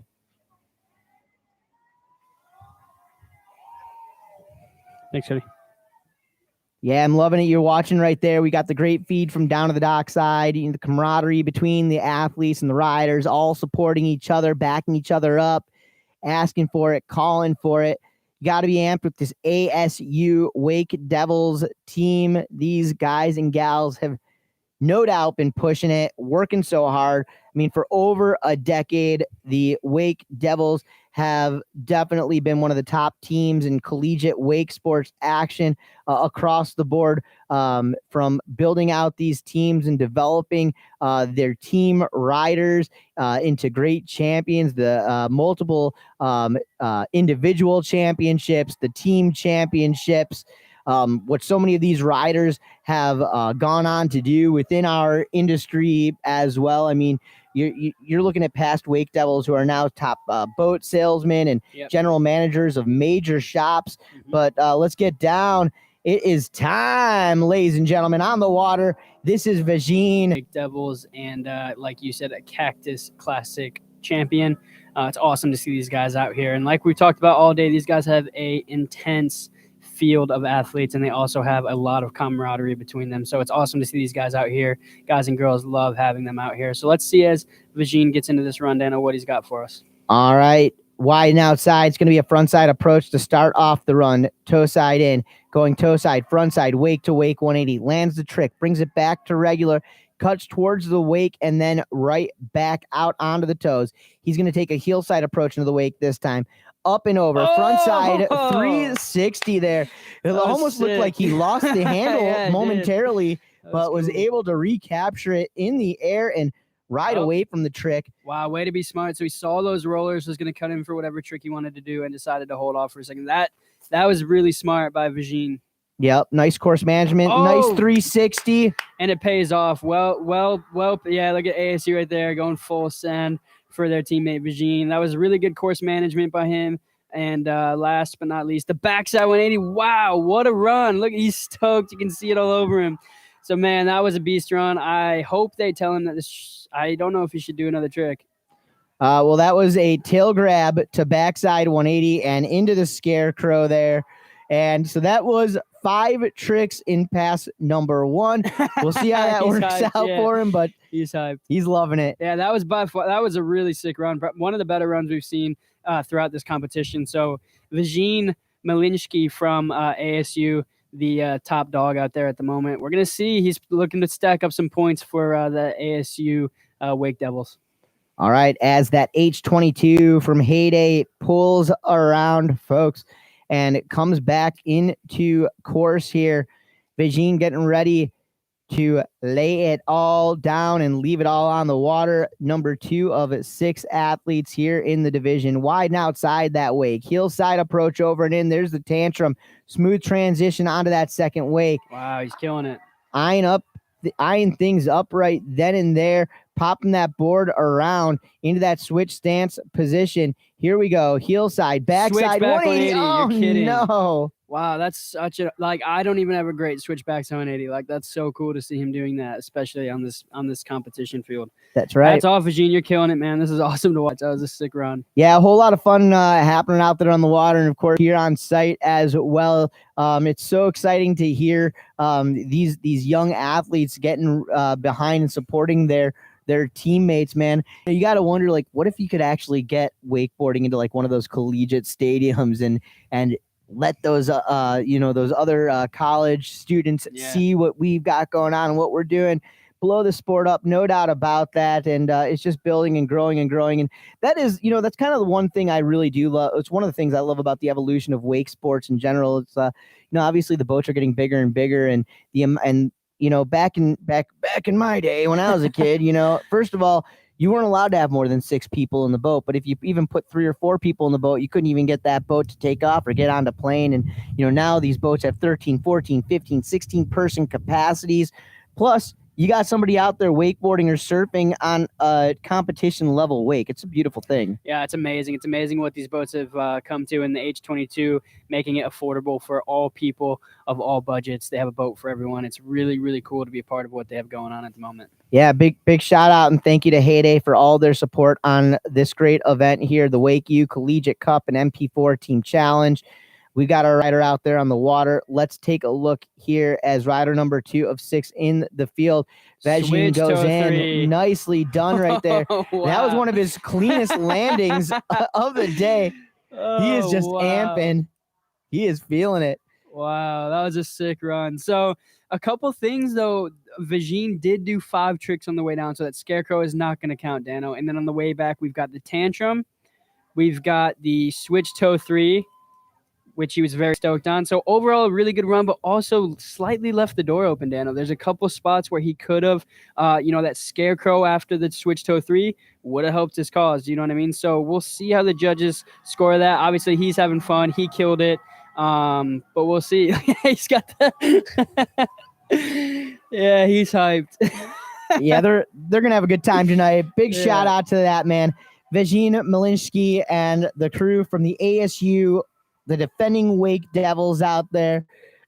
A: Thanks, Cody.
B: Yeah, I'm loving it. You're watching right there. We got the great feed from down to the dockside, the camaraderie between the athletes and the riders, all supporting each other, backing each other up, asking for it, calling for it. You got to be amped with this ASU Wake Devils team. These guys and gals have no doubt been pushing it, working so hard. I mean, for over a decade, the Wake Devils have definitely been one of the top teams in collegiate wake sports action across the board, from building out these teams and developing their team riders into great champions, the multiple individual championships, the team championships. What so many of these riders have gone on to do within our industry as well. I mean, you're looking at past Wake Devils who are now top boat salesmen and general managers of major shops. But let's get down. It is time, ladies and gentlemen, on the water. This is Vagine.
A: Wake Devils, and like you said, a Cactus Classic champion. It's awesome to see these guys out here. And like we talked about all day, these guys have a intense field of athletes, and they also have a lot of camaraderie between them. So it's awesome to see these guys out here. Guys and girls love having them out here. So let's see as Vagine gets into this rundown of what he's got for us.
B: All right. Wide and outside. It's going to be a front side approach to start off the run. Toe side in, going toe side, front side, wake to wake 180. Lands the trick, brings it back to regular, cuts towards the wake, and then right back out onto the toes. He's going to take a heel side approach into the wake this time. Up and over, front side, 360 there. It almost looked like he lost the handle momentarily, but was able to recapture it in the air and ride away from the trick.
A: Wow, way to be smart. So he saw those rollers, was going to cut in for whatever trick he wanted to do, and decided to hold off for a second. That was really smart by Vagine.
B: Yep, nice course management, nice 360.
A: And it pays off. Well, yeah, look at ASU right there going full send for their teammate Vagine. That was really good course management by him. And last but not least, the backside 180. Wow, what a run. Look, he's stoked. You can see it all over him. So, man, that was a beast run. I hope they tell him that this. I don't know if he should do another trick.
B: Well, that was a tail grab to backside 180 and into the scarecrow there. And so that was 5 tricks in pass number 1. We'll see how that works out for him, but
A: he's hyped.
B: He's loving it.
A: Yeah, that was by far, that was a really sick run. One of the better runs we've seen throughout this competition. So Vagine Malinsky from ASU, the top dog out there at the moment. We're going to see he's looking to stack up some points for the ASU Wake Devils.
B: All right, as that H22 from Heyday pulls around, folks, and it comes back into course here. Vagine getting ready to lay it all down and leave it all on the water. Number 2 of 6 athletes here in the division. Wide and outside that wake. Heel side approach over and in. There's the tantrum. Smooth transition onto that second wake.
A: Wow, he's killing it.
B: Eyeing things up right then and there, popping that board around into that switch stance position. Here we go. Heel side, backside, 180. Oh,
A: you're kidding.
B: No.
A: Wow, that's such a, like, I don't even have a great switchback 180. Like, that's so cool to see him doing that, especially on this competition field.
B: That's right.
A: That's all, Vagine. You're killing it, man. This is awesome to watch. That was a sick run.
B: Yeah, a whole lot of fun happening out there on the water, and of course here on site as well. It's so exciting to hear these young athletes getting behind and supporting their teammates, man. You got to wonder, like, what if you could actually get wakeboarding into like one of those collegiate stadiums and let those those other college students see what we've got going on and what we're doing. Blow the sport up, no doubt about that. And it's just building and growing and growing. And that is, that's kind of the one thing I really do love. It's one of the things I love about the evolution of wake sports in general. It's obviously the boats are getting bigger and bigger, and back in my day when I was a kid, first of all, you weren't allowed to have more than 6 people in the boat. But if you even put 3 or 4 people in the boat, you couldn't even get that boat to take off or get on the plane. And, now these boats have 13, 14, 15, 16 person capacities. Plus, you got somebody out there wakeboarding or surfing on a competition level wake. It's a beautiful thing.
A: Yeah, it's amazing. It's amazing what these boats have come to in the H22, making it affordable for all people of all budgets. They have a boat for everyone. It's really, really cool to be a part of what they have going on at the moment.
B: Yeah, big shout out and thank you to Heyday for all their support on this great event here, the WakeU Collegiate Cup and MP4 Team Challenge. We got our rider out there on the water. Let's take a look here as rider number 2 of 6 in the field. Vagine goes in.
A: 3.
B: Nicely done right there.
A: Wow.
B: That was one of his cleanest landings of the day. He is just amping. He is feeling it.
A: Wow, that was a sick run. So A couple things, though. Vagine did do 5 tricks on the way down, so that Scarecrow is not going to count, Dano. And then on the way back, we've got the Tantrum. We've got the Switch Toe 3, which he was very stoked on. So overall, a really good run, but also slightly left the door open, Dano. There's a couple spots where he could have, that Scarecrow after the Switch Toe 3 would have helped his cause. You know what I mean? So we'll see how the judges score that. Obviously, he's having fun. He killed it. But we'll see. He's got the... Yeah, he's hyped.
B: Yeah, they're gonna have a good time tonight. Big shout out to that man, Vagine Malinsky and the crew from the ASU, the defending Wake Devils out there.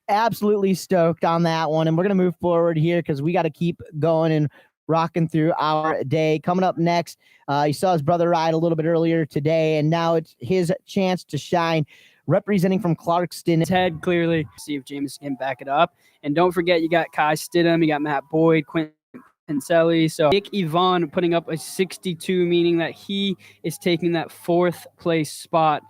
B: Absolutely stoked on that one, and we're gonna move forward here because we got to keep going and rocking through our day. Coming up next, you saw his brother ride a little bit earlier today, and now it's his chance to shine. Representing from Clarkston.
A: His head clearly. See if Jameson can back it up. And don't forget, you got Kai Stidham, you got Matt Boyd, Quentin Pincelli. So Nick Yvonne putting up a 62, meaning that he is taking that 4th place spot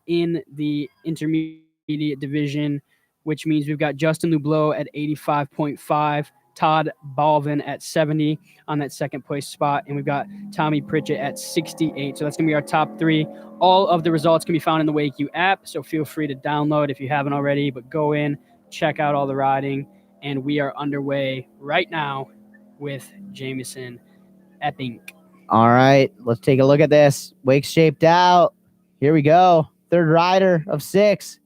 A: in the intermediate division, which means we've got Justin Lublow at 85.5. Todd Balvin at 70 on that 2nd place spot. And we've got Tommy Pritchett at 68. So that's going to be our top 3. All of the results can be found in the WakeU app. So feel free to download if you haven't already, but go in, check out all the riding. And we are underway right now with Jameson Epping.
B: All right, let's take a look at this. Wake's shaped out. Here we go. 3rd rider of 6.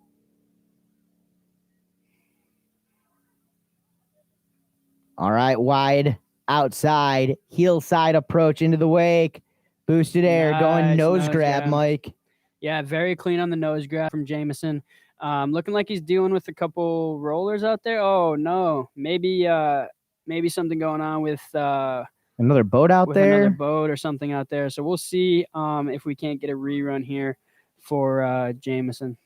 B: All right, wide outside, heel side approach into the Wake. Boosted air, going nose grab, Mike.
A: Yeah, very clean on the nose grab from Jameson. Looking like he's dealing with a couple rollers out there. Oh, no. Maybe something going on with
B: another boat out there.
A: Another boat or something out there. So we'll see if we can't get a rerun here for Jameson.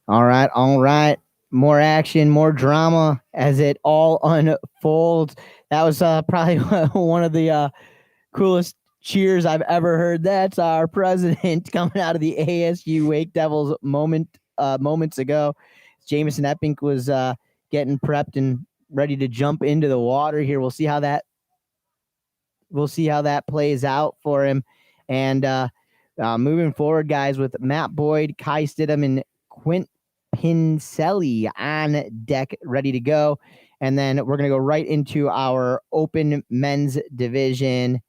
B: All right. More action, more drama as it all unfolds. That was probably one of the coolest cheers I've ever heard. That's our president coming out of the ASU Wake Devils moments ago. Jameson Epping was getting prepped and ready to jump into the water here. We'll see how that plays out for him. And moving forward, guys, with Matt Boyd, Kai Stidham, and Quint Pincelli on deck, ready to go. And then we're going to go right into our open men's division.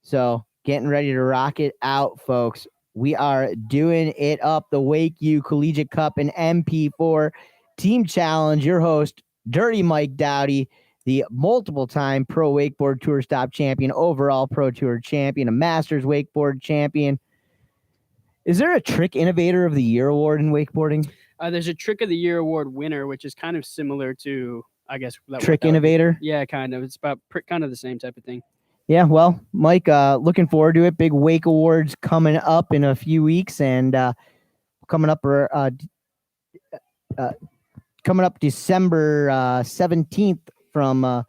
B: So getting ready to rock it out, folks. We are doing it up, the WakeU Collegiate Cup and MP4 Team Challenge. Your host, Dirty Mike Dowdy, the multiple-time Pro Wakeboard Tour Stop champion, overall Pro Tour champion, a Masters Wakeboard champion. Is there a Trick Innovator of the Year award in wakeboarding?
A: There's a Trick of the Year award winner, which is kind of similar to, I guess,
B: Trick Innovator.
A: Yeah, kind of. It's about kind of the same type of thing.
B: Yeah, well, Mike, looking forward to it. Big Wake Awards coming up in a few weeks, and coming up December 17th from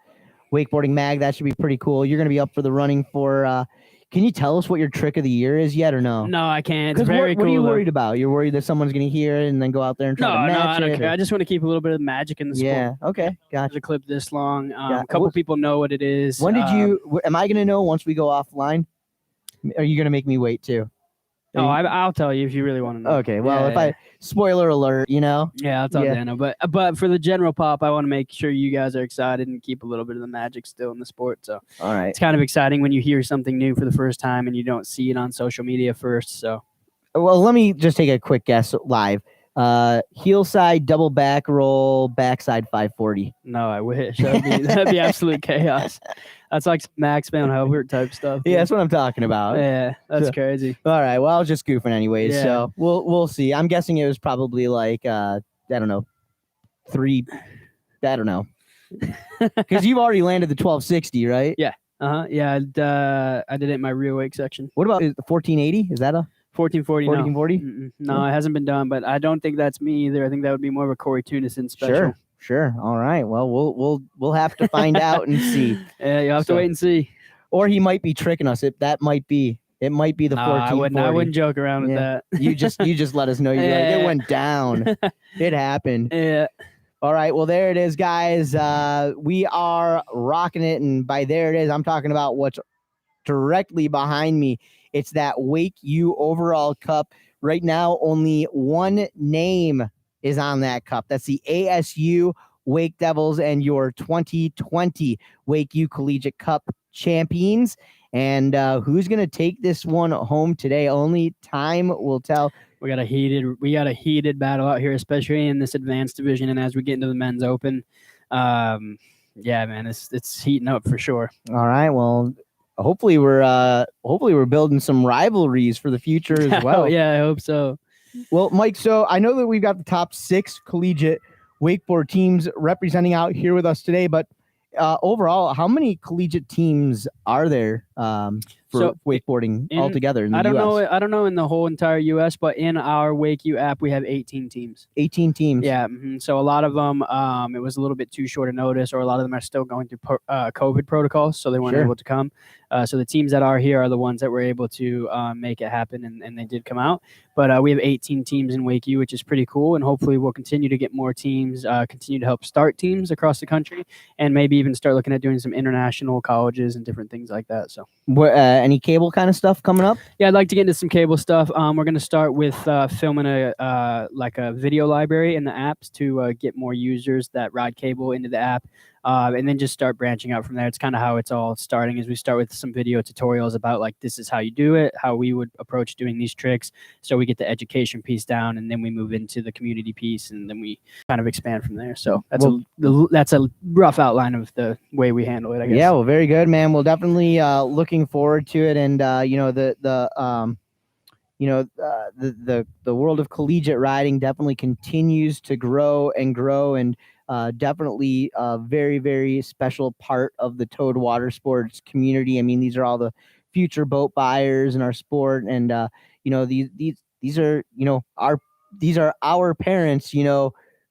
B: Wakeboarding Mag. That should be pretty cool. You're going to be up for the running for. Can you tell us what your Trick of the Year is yet, or no?
A: No, I can't. It's very cool.
B: What are you worried about? You're worried that someone's going to hear it and then go out there and try to match it?
A: No, I don't care. I just want to keep a little bit of magic in the sport.
B: Yeah, okay, gotcha.
A: There's a clip this long. A couple people know what it is.
B: When did you? Am I going to know once we go offline? Are you going to make me wait too?
A: No, I'll tell you if you really want to know.
B: Okay, well, I spoiler alert,
A: Yeah, I'll tell Dana. But for the general pop, I want to make sure you guys are excited and keep a little bit of the magic still in the sport. So
B: all right,
A: it's kind of exciting when you hear something new for the first time and you don't see it on social media first. So,
B: well, let me just take a quick guess live. Heel side double back roll, backside 540.
A: No, I wish. That'd be absolute chaos. That's like Max Van Hobart type stuff.
B: Yeah, that's what I'm talking about.
A: Yeah, that's crazy.
B: All right, well, I was just goofing anyways, so we'll see. I'm guessing it was probably like I don't know, 3. I don't know, because you've already landed the 1260, right?
A: Yeah. Yeah. I did it in my real wake section.
B: What about the 1480? Is that a
A: 1440?
B: 1440?
A: No, it hasn't been done, but I don't think that's me either. I think that would be more of a Corey Tunison special.
B: Sure. All right. Well, we'll have to find out and see.
A: Yeah, you'll have to wait and see.
B: Or he might be tricking us. It might be the 1440.
A: I wouldn't joke around with that.
B: You just let us know. You're like, it went down. It happened.
A: Yeah.
B: All right, well, there it is, guys. We are rocking it, and by there it is, I'm talking about what's directly behind me. It's that WakeU Overall Cup. Right now, only one name is on that cup. That's the ASU Wake Devils and your 2020 WakeU Collegiate Cup champions. And who's going to take this one home today? Only time will tell.
A: We got a heated battle out here, especially in this advanced division, and as we get into the men's open. Yeah, man, it's heating up for sure.
B: All right, well, hopefully we're building some rivalries for the future as well.
A: Yeah, I hope so.
B: Well, Mike, so I know that we've got the top 6 collegiate wakeboard teams representing out here with us today, but overall, how many collegiate teams are there for wakeboarding altogether in the
A: I don't
B: US?
A: I don't know in the whole entire US, but in our WakeU app, we have 18 teams.
B: 18 teams.
A: Yeah. So a lot of them, it was a little bit too short a notice, or a lot of them are still going through COVID protocols, so they weren't able to come. So the teams that are here are the ones that were able to make it happen, and they did come out. But we have 18 teams in WakeU, which is pretty cool, and hopefully we'll continue to get more teams, continue to help start teams across the country, and maybe even start looking at doing some international colleges and different things like that. So,
B: any cable kind of stuff coming up?
A: Yeah, I'd like to get into some cable stuff. We're going to start with filming a video library in the apps to get more users that ride cable into the app. And then just start branching out from there. It's kind of how it's all starting, is we start with some video tutorials about like, this is how you do it, how we would approach doing these tricks. So we get the education piece down, and then we move into the community piece, and then we kind of expand from there. So that's a rough outline of the way we handle it, I guess.
B: Yeah, well, very good, man. We'll definitely looking forward to it. And the world of collegiate riding definitely continues to grow and grow, and definitely a very, very special part of the towed water sports community. I mean, these are all the future boat buyers in our sport, and these are our parents,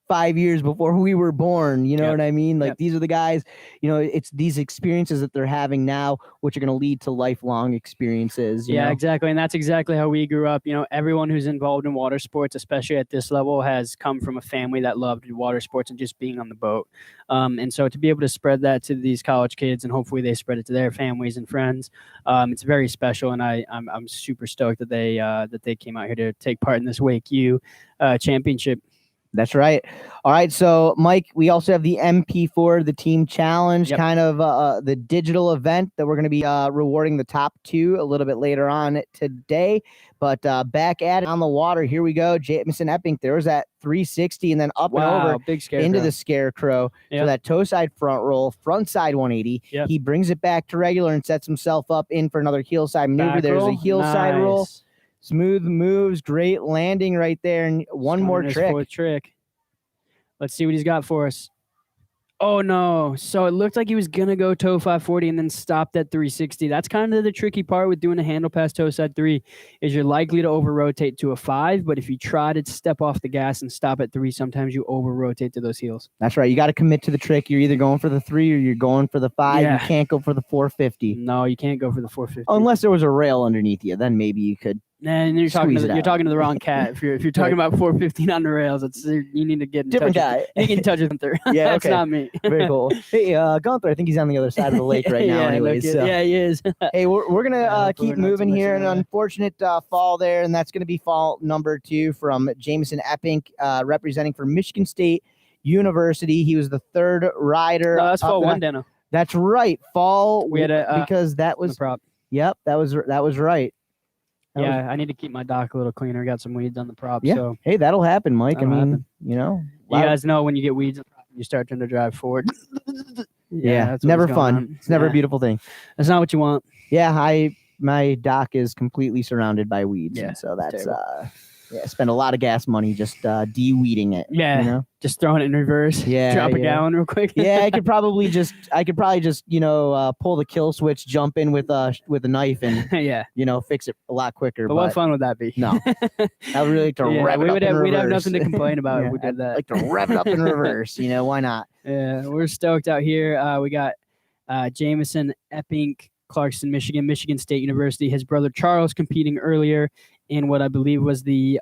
B: 5 years before we were born, you know what I mean? Like, these are the guys, it's these experiences that they're having now, which are going to lead to lifelong experiences.
A: Yeah, exactly. And that's exactly how we grew up. Everyone who's involved in water sports, especially at this level, has come from a family that loved water sports and just being on the boat. And so to be able to spread that to these college kids, and hopefully they spread it to their families and friends, it's very special. And I'm super stoked that they came out here to take part in this WakeU championship.
B: That's right. All right. So, Mike, we also have the MP4, the Team Challenge, kind of the digital event that we're going to be rewarding the top 2 a little bit later on today. But back at it on the water. Here we go. Jamison Epping, there was that 360 and then up and over into the Scarecrow. So that toe side front roll, front side 180. He brings it back to regular and sets himself up in for another heel side maneuver. There's a heel side roll. Smooth moves, great landing right there, and one more trick.
A: Fourth trick. Let's see what he's got for us. Oh, no. So it looked like he was going to go toe 540 and then stopped at 360. That's kind of the tricky part with doing a handle pass toe side 3, is you're likely to over-rotate to a 5, but if you try to step off the gas and stop at 3, sometimes you over-rotate to those heels.
B: That's right. You got to commit to the trick. You're either going for the 3 or you're going for the 5. You can't go for the 450.
A: No, you can't go for the 450.
B: Unless there was a rail underneath you. Then maybe you could.
A: And you're talking to the wrong cat. If you're talking about 415 on the rails, you need to get in
B: different
A: touch.
B: Guy.
A: You get in touch with Gunther.
B: Yeah,
A: that's not me.
B: Very cool. Hey, Gunther, I think he's on the other side of the lake right now. Anyways,
A: yeah, he is.
B: Hey, we're gonna keep moving here. An unfortunate fall there, and that's gonna be fall number 2 from Jamison Epping, representing for Michigan State University. He was the 3rd rider.
A: No, that's fall 1, Dano.
B: That's right, fall.
A: We had
B: because that was
A: prop.
B: Yep, that was right.
A: I need to keep my dock a little cleaner. Got some weeds on the prop.
B: Yeah.
A: So.
B: Hey, that'll happen, Mike.
A: You
B: guys
A: know when you get weeds on the prop, you start trying to drive forward.
B: That's never fun. It's never a beautiful thing.
A: That's not what you want.
B: Yeah, my dock is completely surrounded by weeds. Yeah, and so that's spend a lot of gas money just de-weeding it.
A: Yeah, just throwing it in reverse.
B: Yeah,
A: drop a gallon real quick.
B: Yeah, I could probably just pull the kill switch, jump in with a knife, and fix it a lot quicker.
A: But what fun would that be?
B: No, I would really like to rev it up in reverse.
A: We'd have nothing to complain about if we did that.
B: Like to rev it up in reverse. Why not?
A: Yeah, we're stoked out here. We got Jamison Epping Clarkston, Michigan State University. His brother Charles competing earlier in what I believe was the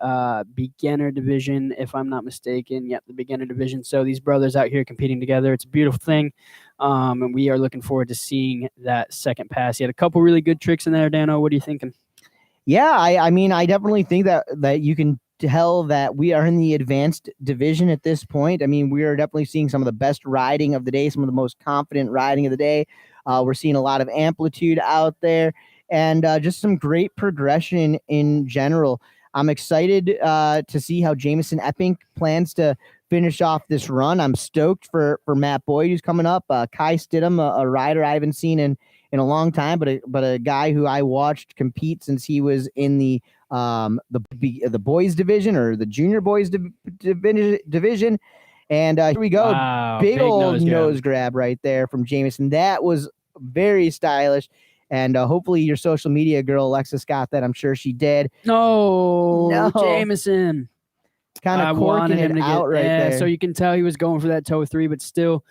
A: beginner division, if I'm not mistaken. Yep, the beginner division. So these brothers out here competing together. It's a beautiful thing. And we are looking forward to seeing that second pass. He had a couple really good tricks in there, Dano. What are you thinking?
B: Yeah, I mean, I definitely think that you can tell that we are in the advanced division at this point. I mean, we are definitely seeing some of the best riding of the day, some of the most confident riding of the day. We're seeing a lot of amplitude out there, and just some great progression in general. I'm excited to see how Jamison Epping plans to finish off this run. I'm stoked for Matt Boyd, who's coming up. Kai Stidham, a rider I haven't seen in a long time, but a guy who I watched compete since he was in the boys division or the junior boys division. And here we go.
A: Wow,
B: big old nose grab right there from Jamison. That was very stylish. And hopefully your social media girl, Alexis, got that. I'm sure she did.
A: No. Jamison.
B: Kind of corking him it out right there.
A: So you can tell he was going for that toe 3, but still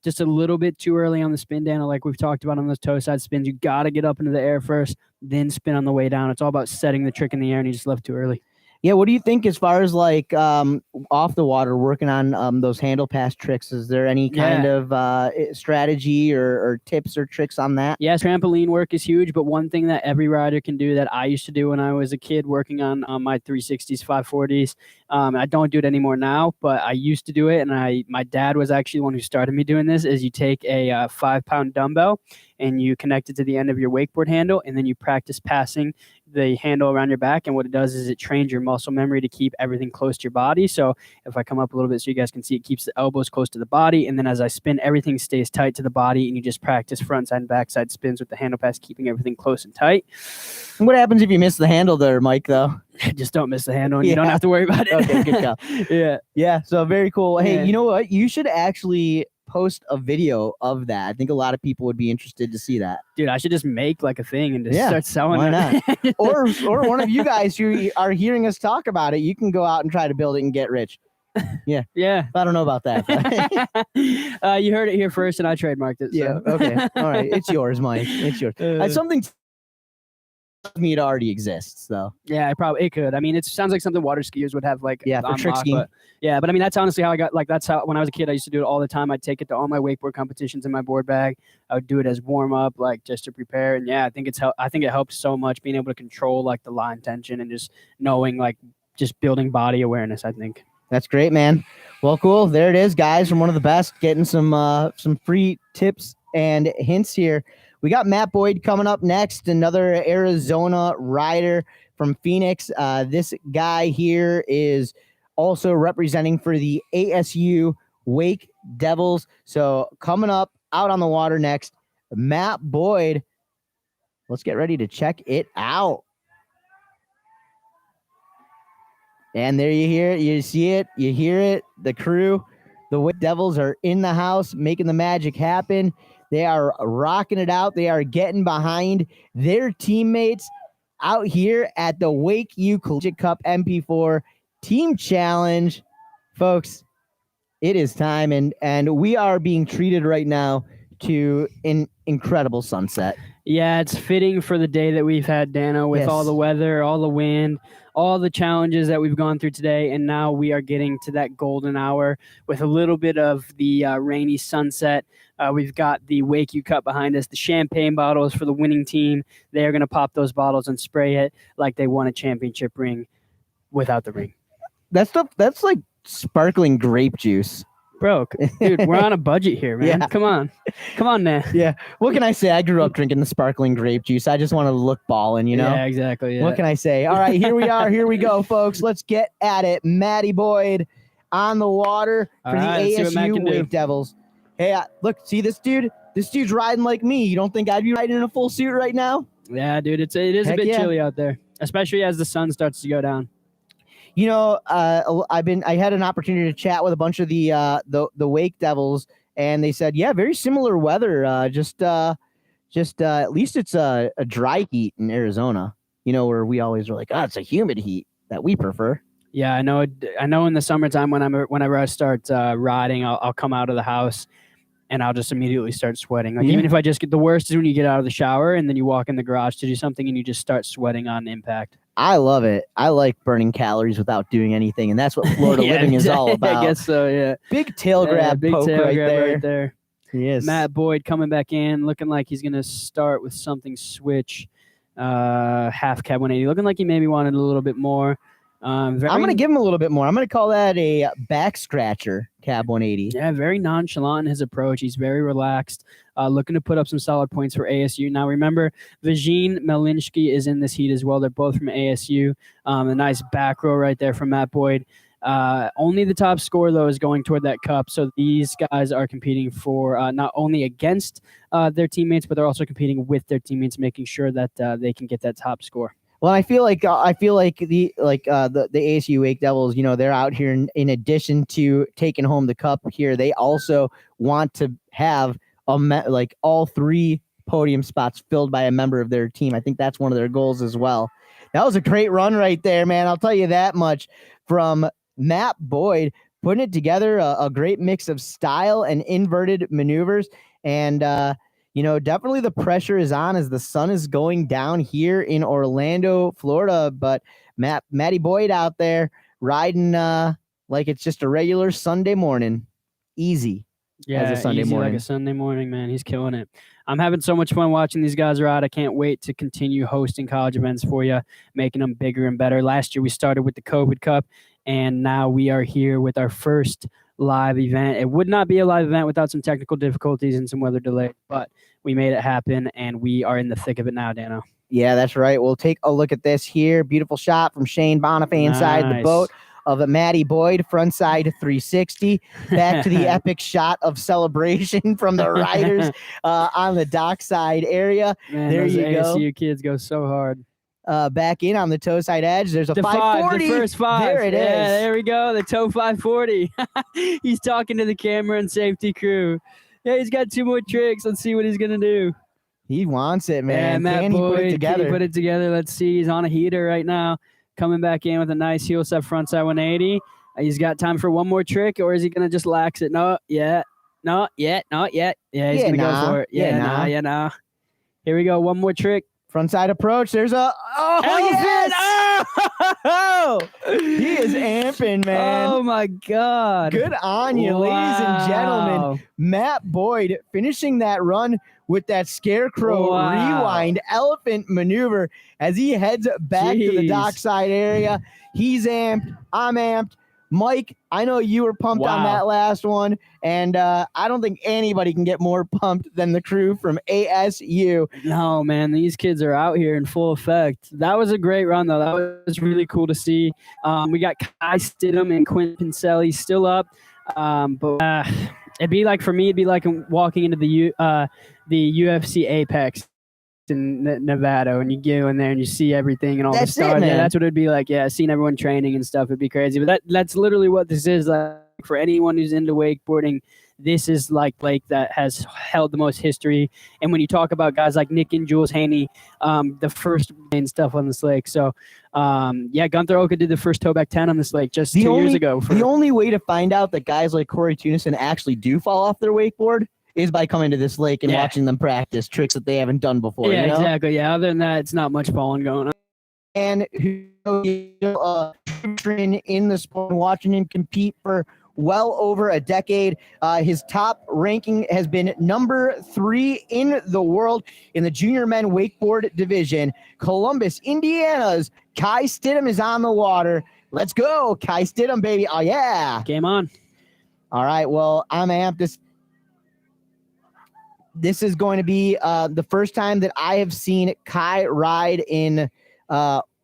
A: just a little bit too early on the spin down. Like we've talked about on those toe side spins, you got to get up into the air first, then spin on the way down. It's all about setting the trick in the air, and he just left too early.
B: Yeah, what do you think as far as like off the water, working on those handle pass tricks? Is there any kind of strategy or tips or tricks on that?
A: Yes, trampoline work is huge, but one thing that every rider can do that I used to do when I was a kid working on my 360s, 540s, I don't do it anymore now, but I used to do it, and my dad was actually the one who started me doing this, is you take a 5-pound dumbbell and you connect it to the end of your wakeboard handle, and then you practice passing the handle around your back. And what it does is it trains your muscle memory to keep everything close to your body. So if I come up a little bit so you guys can see, it keeps the elbows close to the body. And then as I spin, everything stays tight to the body, and you just practice front side and back side spins with the handle pass, keeping everything close and tight.
B: What happens if you miss the handle there, Mike, though?
A: Just don't miss the handle, and you don't have to worry about it.
B: Okay, good job. Yeah. So very cool. Hey, you know what? You should actually post a video of that. I think a lot of people would be interested to see that.
A: Dude, I should just make like a thing and just start selling
B: why
A: it.
B: Not? or one of you guys who are hearing us talk about it, you can go out and try to build it and get rich. Yeah. I don't know about that.
A: You heard it here first, and I trademarked it. So.
B: Yeah. Okay. All right. It's yours, Mike. It's yours. Something me it already exists, though.
A: Yeah, it could. I mean, it sounds like something water skiers would have, like,
B: for trick skiing.
A: But I mean, that's honestly how I got, like, that's how, when I was a kid, I used to do it all the time. I'd take it to all my wakeboard competitions in my board bag. I would do it as warm up, like, just to prepare. And I think it helped so much being able to control, like, the line tension and just knowing, like, just building body awareness, I think.
B: That's great, man. Well, cool. There it is, guys, from one of the best, getting some free tips and hints here. We got Matt Boyd coming up next, another Arizona rider from Phoenix. This guy here is also representing for the ASU Wake Devils. So coming up out on the water next, Matt Boyd. Let's get ready to check it out. And there you hear it, you see it, you hear it. The crew, the Wake Devils, are in the house making the magic happen. They are rocking it out. They are getting behind their teammates out here at the WakeU Cup MP4 Team Challenge. Folks, it is time, and we are being treated right now to an incredible sunset.
A: Yeah, it's fitting for the day that we've had, Dano, with all the weather, all the wind, all the challenges that we've gone through today, and now we are getting to that golden hour with a little bit of the rainy sunset. We've got the WakeU Cup behind us, the champagne bottles for the winning team. They're going to pop those bottles and spray it like they won a championship ring without the ring.
B: That's like sparkling grape juice.
A: Bro, dude, we're on a budget here, man.
B: Yeah.
A: Come on, man.
B: Yeah. What can I say? I grew up drinking the sparkling grape juice. I just want to look ballin', you know?
A: Yeah, exactly. Yeah.
B: What can I say? All right, here we are. Here we go, folks. Let's get at it. Matty Boyd on the water for the ASU Wake Devils. Hey, look, see this dude? This dude's riding like me. You don't think I'd be riding in a full suit right now?
A: Yeah, dude. It is a bit chilly out there, especially as the sun starts to go down.
B: You know, I had an opportunity to chat with a bunch of the Wake Devils, and they said, yeah, very similar weather. Just at least it's a dry heat in Arizona. You know, where we always are like, it's a humid heat that we prefer.
A: Yeah, I know. I know in the summertime whenever I start riding, I'll come out of the house and I'll just immediately start sweating. Like, even if I just get, the worst is when you get out of the shower and then you walk in the garage to do something and you just start sweating on impact.
B: I love it. I like burning calories without doing anything, and that's what Florida living is all about.
A: I guess so, yeah.
B: Big tail grab
A: big
B: poke
A: tail
B: right
A: grab
B: there.
A: right there.
B: Yes.
A: Matt Boyd coming back in, looking like he's going to start with something switch, half cab 180, looking like he maybe wanted a little bit more.
B: I'm going to give him a little bit more. I'm going to call that a back scratcher, cab 180.
A: Yeah, very nonchalant in his approach. He's very relaxed, looking to put up some solid points for ASU. Now, remember, Vagine Malinsky is in this heat as well. They're both from ASU. A nice back row right there from Matt Boyd. Only the top score, though, is going toward that cup. So these guys are competing for not only against their teammates, but they're also competing with their teammates, making sure that they can get that top score.
B: Well, I feel like the ASU Wake Devils, they're out here in addition to taking home the cup here, they also want to have all 3 podium spots filled by a member of their team. I think that's one of their goals as well. That was a great run right there, man. I'll tell you that much from Matt Boyd, putting it together, a great mix of style and inverted maneuvers. And, definitely the pressure is on as the sun is going down here in Orlando, Florida. But Matty Boyd out there riding like it's just a regular Sunday morning. Easy.
A: Yeah,
B: as a Sunday morning.
A: Like a Sunday morning, man. He's killing it. I'm having so much fun watching these guys ride. I can't wait to continue hosting college events for you, making them bigger and better. Last year we started with the COVID Cup, and now we are here with our first live event. It would not be a live event without some technical difficulties and some weather delay, but we made it happen, and we are in the thick of it now, Dano.
B: Yeah, that's right. We'll take a look at this here. Beautiful shot from Shane Bonifay inside the boat of a Matty Boyd, front side 360. Back to the epic shot of celebration from the riders on the dockside area.
A: Man,
B: there
A: those
B: you
A: ASU
B: go.
A: Kids go so hard.
B: Back in on the toe side edge. There's a 540.
A: The first 5.
B: There it is.
A: There we go. The toe 540. He's talking to the camera and safety crew. Yeah, he's got 2 more tricks. Let's see what he's going to do.
B: He wants it, man.
A: Yeah,
B: Can he put it together?
A: Can he put it together? Let's see. He's on a heater right now. Coming back in with a nice heel step frontside 180. He's got time for one more trick, or is he going to just lax it? Not yet. Yeah, he's going to go for it. Yeah. Here we go. One more trick.
B: Frontside approach. There's a
A: elephant.
B: Yes! Oh! He is amping, man.
A: Oh my God.
B: Good on you, ladies and gentlemen. Matt Boyd finishing that run with that scarecrow rewind elephant maneuver as he heads back to the dockside area. He's amped. I'm amped. Mike, I know you were pumped on that last one, and I don't think anybody can get more pumped than the crew from ASU.
A: No, man, these kids are out here in full effect. That was a great run, though. That was really cool to see. We got Kai Stidham and Quinn Pincelli still up, but it'd be like, for me, it'd be like walking into the UFC Apex in Nevada, and you go in there and you see everything and all the stars. Yeah, that's what it'd be like. Yeah, seeing everyone training and stuff would be crazy. But that's literally what this is like. For anyone who's into wakeboarding, this is like lake that has held the most history. And when you talk about guys like Nick and Jules Haney, the first and stuff on this lake. So Gunther Oka did the first towback 10 on this lake just 2 years ago. The
B: only way to find out that guys like Corey Tunison actually do fall off their wakeboard is by coming to this lake and watching them practice tricks that they haven't done before.
A: Yeah, exactly. Yeah, other than that, it's not much falling going on.
B: And in the sport, watching him compete for well over a decade. His top ranking has been number 3 in the world in the junior men wakeboard division. Columbus, Indiana's Kai Stidham is on the water. Let's go, Kai Stidham, baby. Oh, yeah.
A: Game on.
B: All right, well, I'm amped. This is going to be the first time that I have seen Kai ride in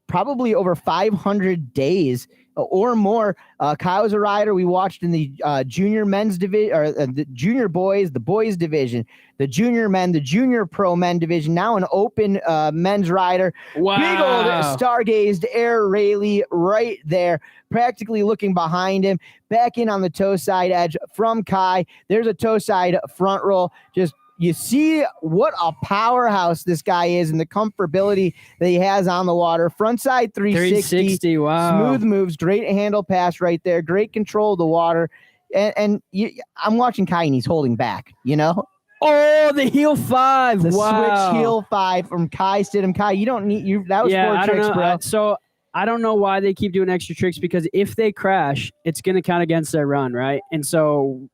B: probably over 500 days or more. Kai was a rider we watched in the junior men's division, or the junior boys, the boys division, the junior men, the junior pro men division, now an open men's rider.
A: Wow.
B: Big old stargazed air Rayleigh right there, practically looking behind him. Back in on the toe side edge from Kai. There's a toe side front roll. Just you see what a powerhouse this guy is and the comfortability that he has on the water. Frontside 360.
A: Wow.
B: Smooth moves, great handle pass right there, great control of the water. I'm watching Kai and he's holding back,
A: Oh, the heel 5.
B: The
A: wow.
B: switch heel 5 from Kai Stidham. Kai, you don't need you. That was 4 tricks, bro.
A: So I don't know why they keep doing extra tricks, because if they crash, it's going to count against their run, right? And so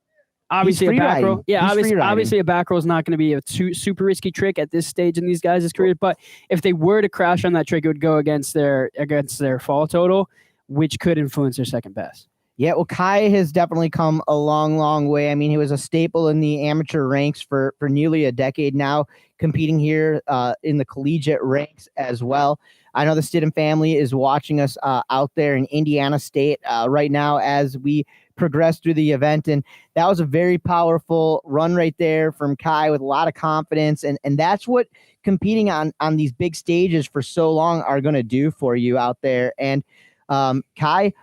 A: obviously a back roll. Yeah, obviously a back roll is not going to be a super risky trick at this stage in these guys' careers. But if they were to crash on that trick, it would go against their fall total, which could influence their second best.
B: Yeah, well, Kai has definitely come a long, long way. I mean, he was a staple in the amateur ranks for nearly a decade now, competing here in the collegiate ranks as well. I know the Stidham family is watching us out there in Indiana State right now as we progress through the event. And that was a very powerful run right there from Kai with a lot of confidence. And that's what competing on these big stages for so long are going to do for you out there. And Kai,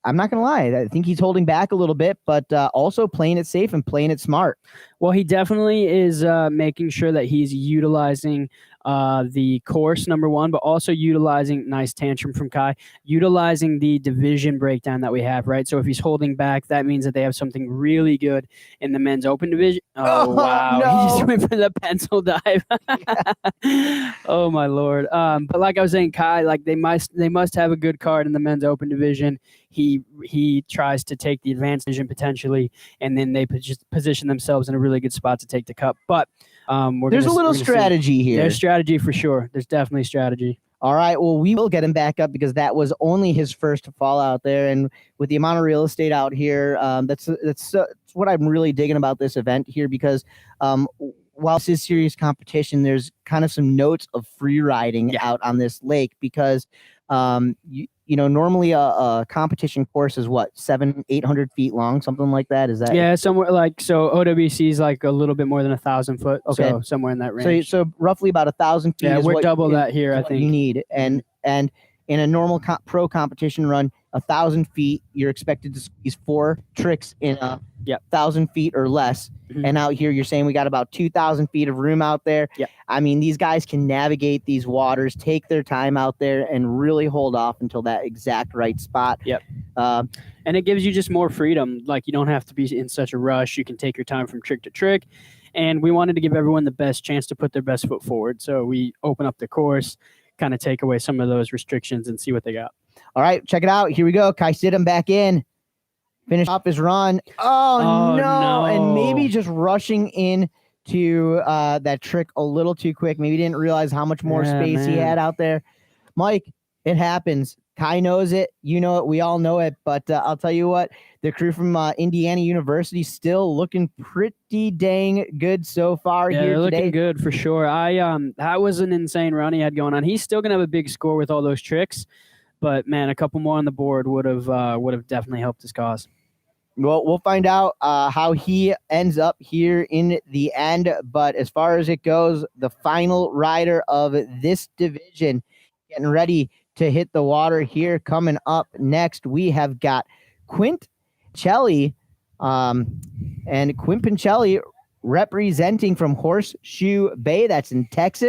B: I'm not going to lie, I think he's holding back a little bit, but also playing it safe and playing it smart.
A: Well, he definitely is making sure that he's utilizing the course, number one, but also utilizing, nice tantrum from Kai, utilizing the division breakdown that we have, right? So if he's holding back, that means that they have something really good in the men's open division. Oh, wow.
B: No.
A: He just went for the pencil dive. Oh, my Lord. But like I was saying, Kai, like they must have a good card in the men's open division. He tries to take the advanced division potentially, and then they position themselves in a really good spot to take the cup. But
B: there's a little strategy here.
A: There's strategy for sure. There's definitely strategy.
B: All right. Well, we will get him back up because that was only his first fall out there. And with the amount of real estate out here, that's what I'm really digging about this event here, because while this is serious competition, there's kind of some notes of free riding out on this lake, because normally a competition course is what, 700-800 feet long, something like that. Is that?
A: Yeah, somewhere like, so OWC is like a little bit more than 1,000 foot. Okay, so somewhere in that range.
B: So roughly about 1,000 feet.
A: Yeah, we're double that here, I think.
B: You need, and in a normal pro competition run, 1,000 feet, you're expected to squeeze 4 tricks in 1,000 feet or less. Mm-hmm. And out here, you're saying we got about 2,000 feet of room out there.
A: Yep.
B: I mean, these guys can navigate these waters, take their time out there, and really hold off until that exact right spot.
A: Yep. And it gives you just more freedom. Like, you don't have to be in such a rush. You can take your time from trick to trick. And we wanted to give everyone the best chance to put their best foot forward. So we open up the course, kind of take away some of those restrictions and see what they got.
B: All right, check it out. Here we go. Kai Stidham back in. Finish off his run. Oh, no. And maybe just rushing in to that trick a little too quick. Maybe didn't realize how much more space he had out there. Mike, it happens. Kai knows it. You know it. We all know it. But I'll tell you what, the crew from Indiana University still looking pretty dang good so far here
A: they're
B: today.
A: Looking good for sure. That was an insane run he had going on. He's still going to have a big score with all those tricks. But, man, a couple more on the board would have definitely helped his cause.
B: Well, we'll find out how he ends up here in the end. But as far as it goes, the final rider of this division getting ready to hit the water here. Coming up next, we have got Quint Pincelli, and Quint Pincelli representing from Horseshoe Bay. That's in Texas.